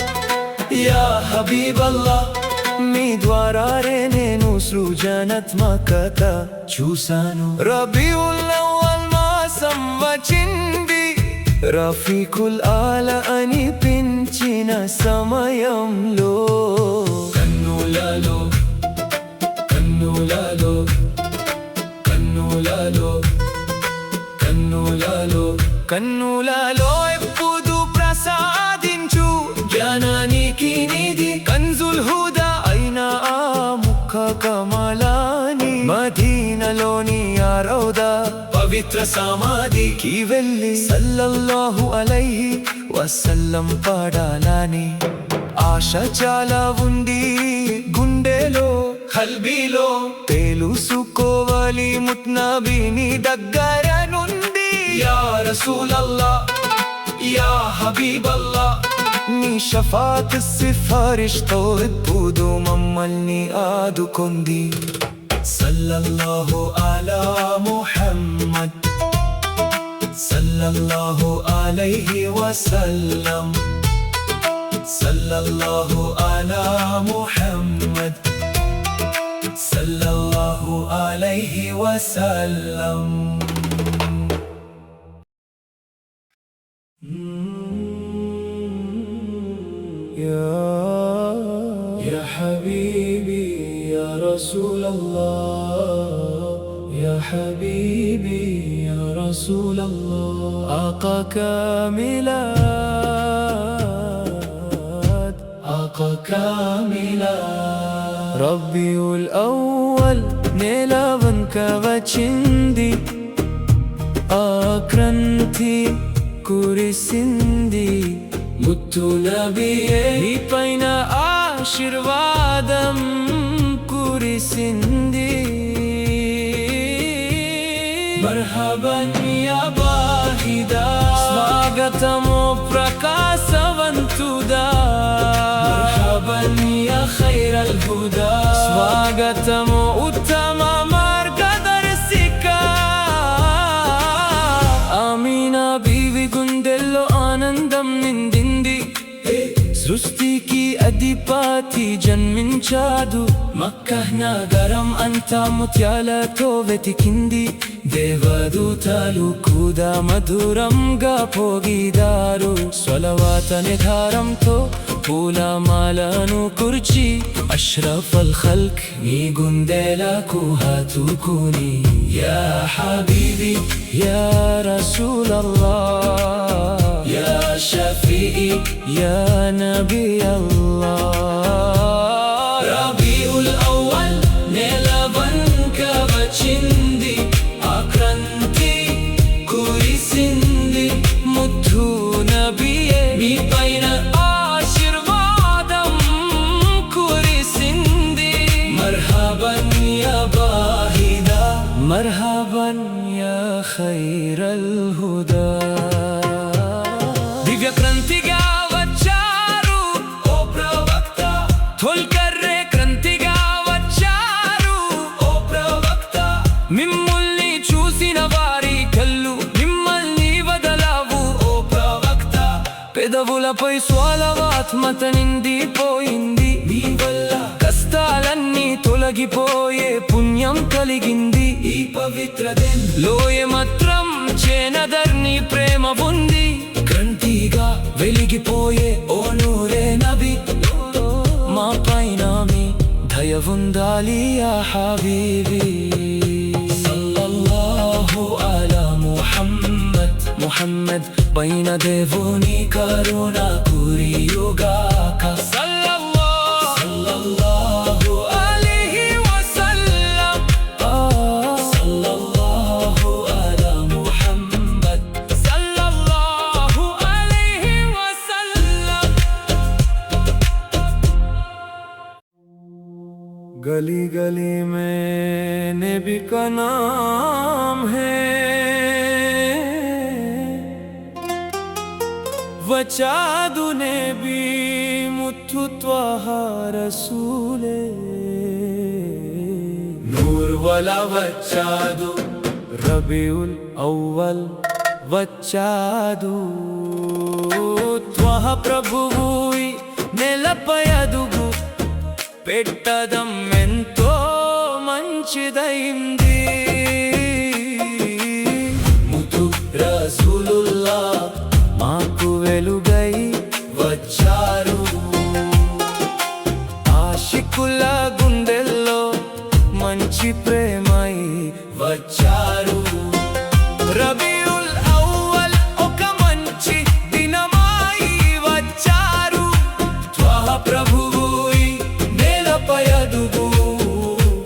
యా హబీబల్లాహ్, మీ ద్వారారే నేను సృజనాత్మకత చూశాను. రబీఉల్ అవ్వల్ మాసం వచ్చింది, రఫీకుల్ ఆలా అనిపించిన సమయంలో కన్నులలో కన్నులలో కన్నులలో కన్నులలో కన్నులలో ఎప్పుడు ప్రసాదించు జ్ఞానానికి నిధి. కన్జుల్ హుదా అయిన ఆ ముఖ కమలాని, మదీనాలోని ఆ రౌదా పవిత్ర సమాధికి వెళ్ళి సల్లల్లాహు అలైహి వసల్లం పాడాలని ఆశ చాలా ఉంది గుండెలో కల్బీలో. తెలుసుకోవాలి ముత్నబీని దగ్గర నుండి. యా రసూలల్లాహ్ యా హబీబల్లాహ్, నీ షఫాత్ సిఫారిష్తో ఎప్పుడు మమ్మల్ని ఆదుకొంది. సల్లల్లాహు అలా ముహమ్మద్ సల్లల్లాహు అలైహి వసల్లం. సల్లల్లాహు అలా ముహమ్మద్ సల్లల్లాహు అలైహి వసల్లం. يا حبيبي يا رسول الله يا حبيبي يا رسول الله. آقا كاملات آقا كاملات. ربيعul أول నెలవంక వచ్చింది, ఆక్రాంతి కురిసింది. ముత్తు నబియే నీపైన ఆశీర్వాదం కురిసింది. మర్హబన్ యా బాహిదా, స్వాగతము ప్రకాశవంతుదా. మర్హబన్ యా ఖైరల్ హుదా, స్వాగతము ఉత్తమ మార్గదర్శికా. ఆమీనా బీవి గుండెల్లో ఆనందం నిండింది, సృష్టికి అధిపతి జన్మించాడు. మక్కా నగరం అంతా ముత్యాలతో వెతికింది, దేవదూతలు కూడా మధురంగా పోగిదారు. స్వలవాత నిధారంతో పూలమాలను కుర్చి, అష్రఫల్ ఖల్క్ నీ గుండెలకు హత్తుకుని. యా హబీబీ యా రసూలల్లాహ్ యా या नबी अल्लाह रबीउल अव्वल नेलవంక వచ్చింది ఆక్రాంతి కురిసింది ముద్దు నబియే మీ పైన ఆశీర్వాదం కురిసింది మర్హబన్ యా బాహిదా మర్హబన్ యా ఖైరల్ హుదా దివ్య క్రాంతిగా వచ్చారు ఓ ప్రవక్త తొల్కర్రే క్రాంతిగా వచ్చారు ఓ ప్రవక్త మిమ్మల్ని చూసిన వారి కళ్ళు మిమ్మల్ని వదలవు ఓ ప్రవక్త పెదవులపై స్వలవాత్మత నిండిపోయింది మీ వల్ల కష్టాలన్నీ తొలగిపోయే పుణ్యం కలిగింది ఈ పవిత్ర లోయ మాత్రం చేనదర్ని ప్రేమ ఉంది క్రాంతిగా వెలిగిపోయే ఓ నూరే నబి మా పైన మీ దయ ఉండాలి యా హబీబీ సల్లల్లాహు అలా ముహమ్మద్ ముహమ్మద్ పైన దేవుని కరుణ కురియుగాక సల్లల్లాహు అలైహి వసల్లం సల్లల్లాహు అలా ముహమ్మద్ సల్లల్లాహు అలైహి వసల్లం गली गली में नबी का नाम है वचादु नबी मुत्तु त्वाहा रसूले नूर वाला वचादु रबीउल अव्वल वचादु त्वाहा ప్రభువుయి నెలపై అడుగు పెట్టదం ఎంతో మంచిదైంది ముతు రసూలుల్లా మాకు వెలుగై వచ్చారు ఆశికుల గుండెల్లో మంచి ప్రేమై వచ్చారు రబీఉల్ అవ్వల్ ఒక మంచి దినమై వచ్చారు త్వాహ ప్రభువుయి నేలపై అడుగు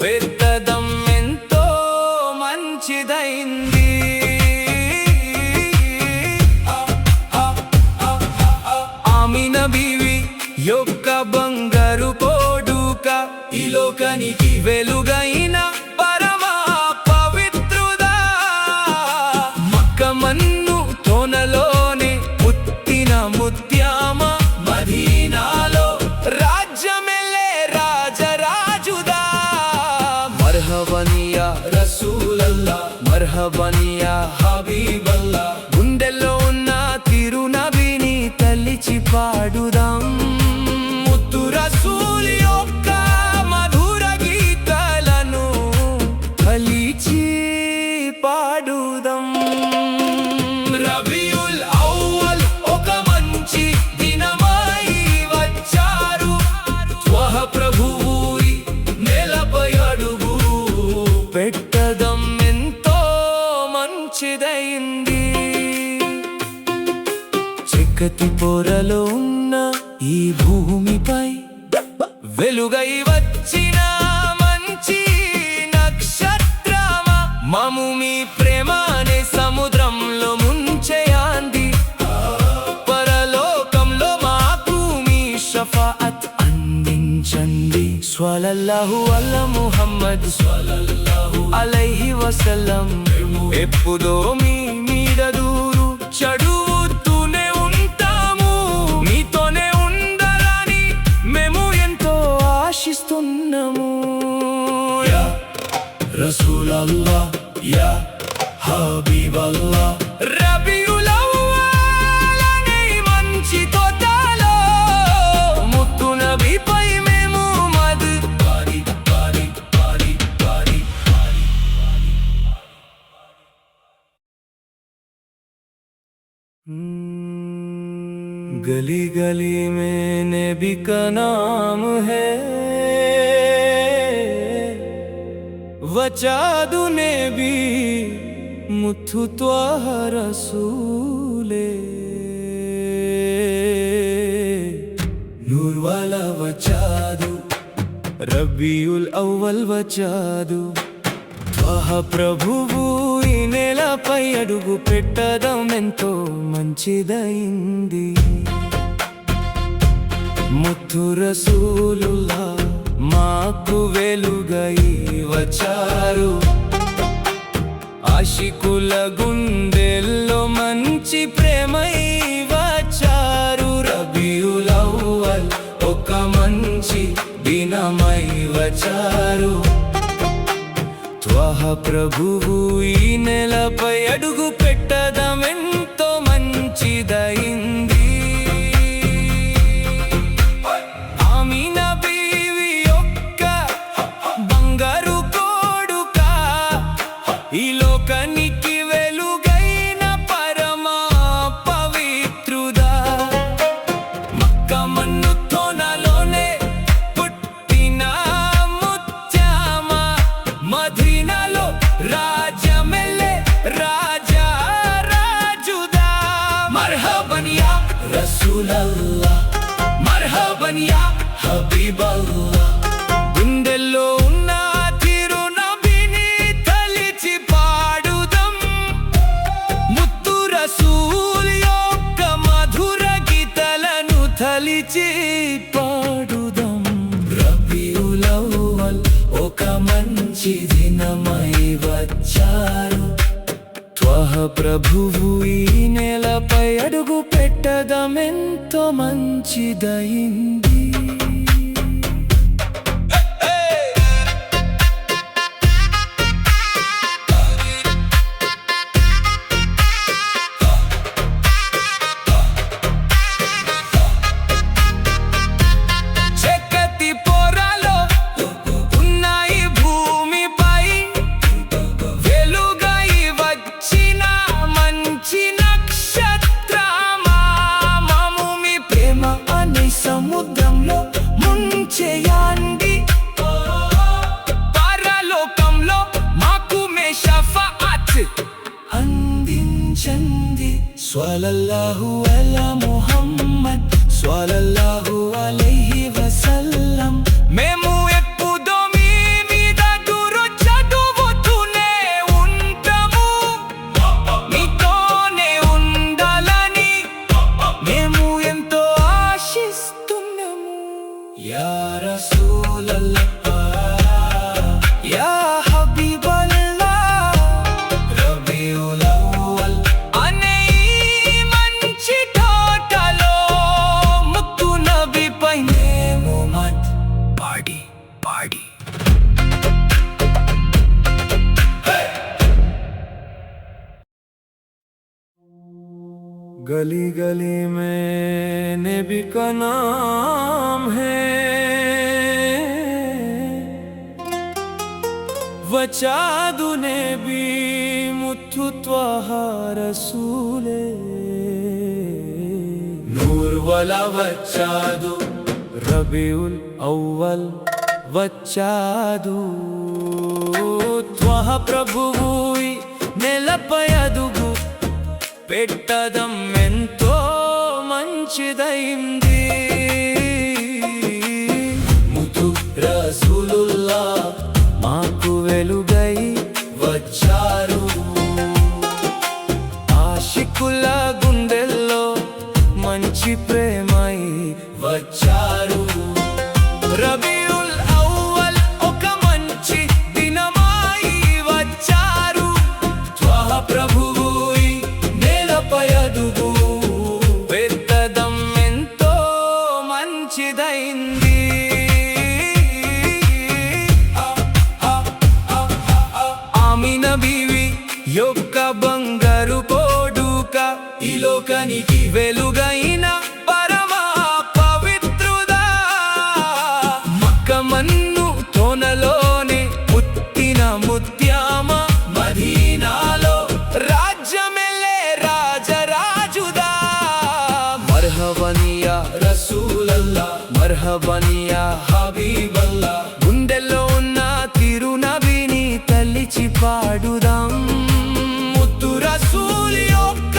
పెట్టదం ఎంతో మంచిదైంది ఆమినా బీవి యొక్క బంగారు కోడుక ఈ లోకానికి వెలుగైన పరమ పవిత్రుడా మక్క మన్ను తోనలోనే పుట్టిన ముత్యామ మదీనాలో రాజ్యమెల్లే రాజరాజుదా మర్హబన్ యా రసూలల్లాహ్ మర్హబన్ యా హబీబల్లాహ్ గుండెల్లో ఉన్న తిరునబిని తలిచి పాడుదాం ముత్తు రసూల్ యొక్క మధుర గీతాలను తలిచి పాడుదాం రబీఉల్ అవ్వల్ ఒక మంచి దినమై వచ్చారు త్వాహ ప్రభువుయి నేలపై అడుగు పెట్టదం ఎంతో మంచిదైంది చీకటి పొరలో ఉన్న ఈ భూమిపై వెలుగై వచ్చిన మంచి నక్షత్రమా మము మీ ప్రేమ అనే సముద్రంలో ముంచేయాంది పరలోకంలో మాకు మీ షఫాఅత్ అందించండి స్వల్లల్లాహు అలా ముహమ్మద్ స్వల్లల్లాహు అలైహి వసల్లం ఎప్పుడో మీ మీద దూరు చదువుతూనే ఉంటాము మీతోనే ఉండాలని మేము ఎంతో ఆశిస్తున్నాము యా రసూలల్లాహ్ యా హబీబల్లాహ్ రబీఉల్ అవ్వల్ అనే మంచి తోటలో ముత్తు నబీపై మేము మద్ పాడి పాడి పాడి పాడి गली गली में नबी का नाम है वचादु नबी भी मुथु त्वाह रसूले నూర్వాలా వచ్చాదు, రబీయుల్ అవ్వల్ వచ్చాదు. త్వహ ప్రభువు ఈ నేలపై అడుగు పెట్టడం ఎంతో మంచిదైంది. ముత్తు రసూలుల్లా మాకు వెలుగై వచ్చారు. ఆశికుల గుండెల్లో మంచి ప్రేమై వచ్చారు. రబీయుల్ అవ్వల్ ఒక మంచి దినమై వచ్చారు. త్వహ ప్రభువు ఈ నేలపై అడుగు పెట్టడం ఎంతో మంచిదైంది. ఆమీనా బీవి యొక్క బంగారు కొడుక, ఈ లోకానికి వెలుగైన పరమా పవిత్రుడా. మక్క మన్నుతోనలోనే పుట్టిన ముత్యామ, మదీనాలో రాజమెల్లె రాజా రాజుదా. మర్హబన్ యా రసూలల్లా, మర్హబన్ యా హబీబల్లా. గుండెల్లో ఉన్న తిరునబిని తలిచి పాడుదాం. ముత్తు రసూల్ యొక్క మధుర గీతాలను తలిచి పాడుదాం. రబీయుల్ అవ్వల్ ఒక మంచి దినమై వచ్చారు. త్వహ ప్రభువు ఈ నేలపై అడుగు పెట్టడం ఎంతో మంచిదైంది. చక్కటి పొరలో ఉన్నాయి భూమిపై, వెలుగై వచ్చిన మంచి నక్షత్రమా. మాము మీ ప్రేమ అనే సముద్రంలో ముంచేయండి. పరలోకంలో మాకు మే షఫాఅత్ అందించండి. స్వల్లల్లాహు అలా ముహమ్మద్ స్వల్లల్లాహు అలైహి వసల్లం. మేము ఎప్పుడూ మీ మీద దురు చదువుతూనే ఉంటాము. మీతోనే ఉండాలని మేము ఎంతో ఆశిస్తున్నాము. యా రసూలల్లాహ్, యా హబీబల్లా. రబీయుల్ అవ్వల్ అనే ఈ మంచి తోటలో ముత్తు నబీపై మేము మత్ పాడి పాడి. गली गली में नबी का नाम है, वचादु नबी मुत्तु त्वह रसूले. नूर वाला वचादु, रबीउल अव्वल वचादु. త్వహ ప్రభువు ఈ నేలపై అడుగు పెట్టడం ఎంతో మంచిదైంది. ముత్తు రసూలుల్లా మాకు వెలుగై వచ్చారు. ఆశికుల గుండెల్లో మంచి ప్రేమై వచ్చారు. రబీయుల్ అవ్వల్ ఒక మంచి దినమై వచ్చారు. త్వహ ప్రభువు ఈ నేలపై అడుగు పెట్టడం ఎంతో మంచిదైంది. ఆమీనా బీవి యొక్క బంగారు కొడుక, ఈ లోకానికి వెలుగైన పరమా పవిత్రుడా. మక్క మన్ను తోనలోనే పుట్టిన ముత్యామ, మదీనాలో రాజ్యమెల్లె రాజరాజుదా. మర్హబన్ యా రసూలల్లా, మర్హబన్ యా హబీబల్లా. గుండెల్లో ఉన్న తిరునబిని తలిచి పాడుదాం. ముత్తు రసూల్ యొక్క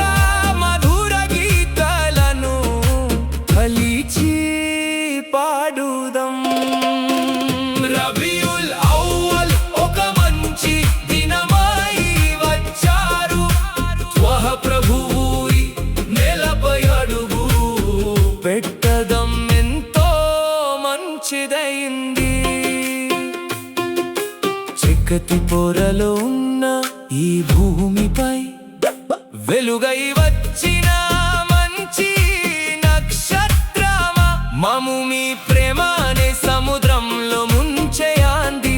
మధుర గీతాలను తలిచి చీకటి పొరలో ఉన్న ఈ భూమిపై వెలుగై వచ్చిన మంచి నక్షత్రమా, మము మీ ప్రేమ అనే సముద్రంలో ముంచేయండి.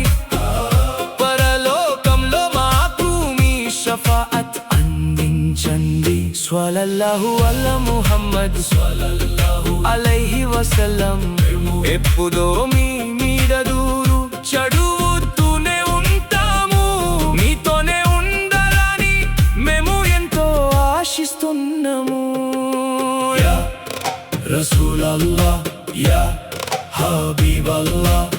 పరలోకంలో మాకు మీ షఫాఅత్ అందించండి. స్వల్లల్లాహు అలా ముహమ్మద్ స్వల్లల్లాహు అలైహి వసల్లం. ఎప్పుడో మీ మీద దూరు చదువుతూనే ఉంటాము, మీతోనే ఉండాలని మేము ఎంతో ఆశిస్తున్నాము. యా రసూలల్లాహ్, యా హబీబల్లాహ్,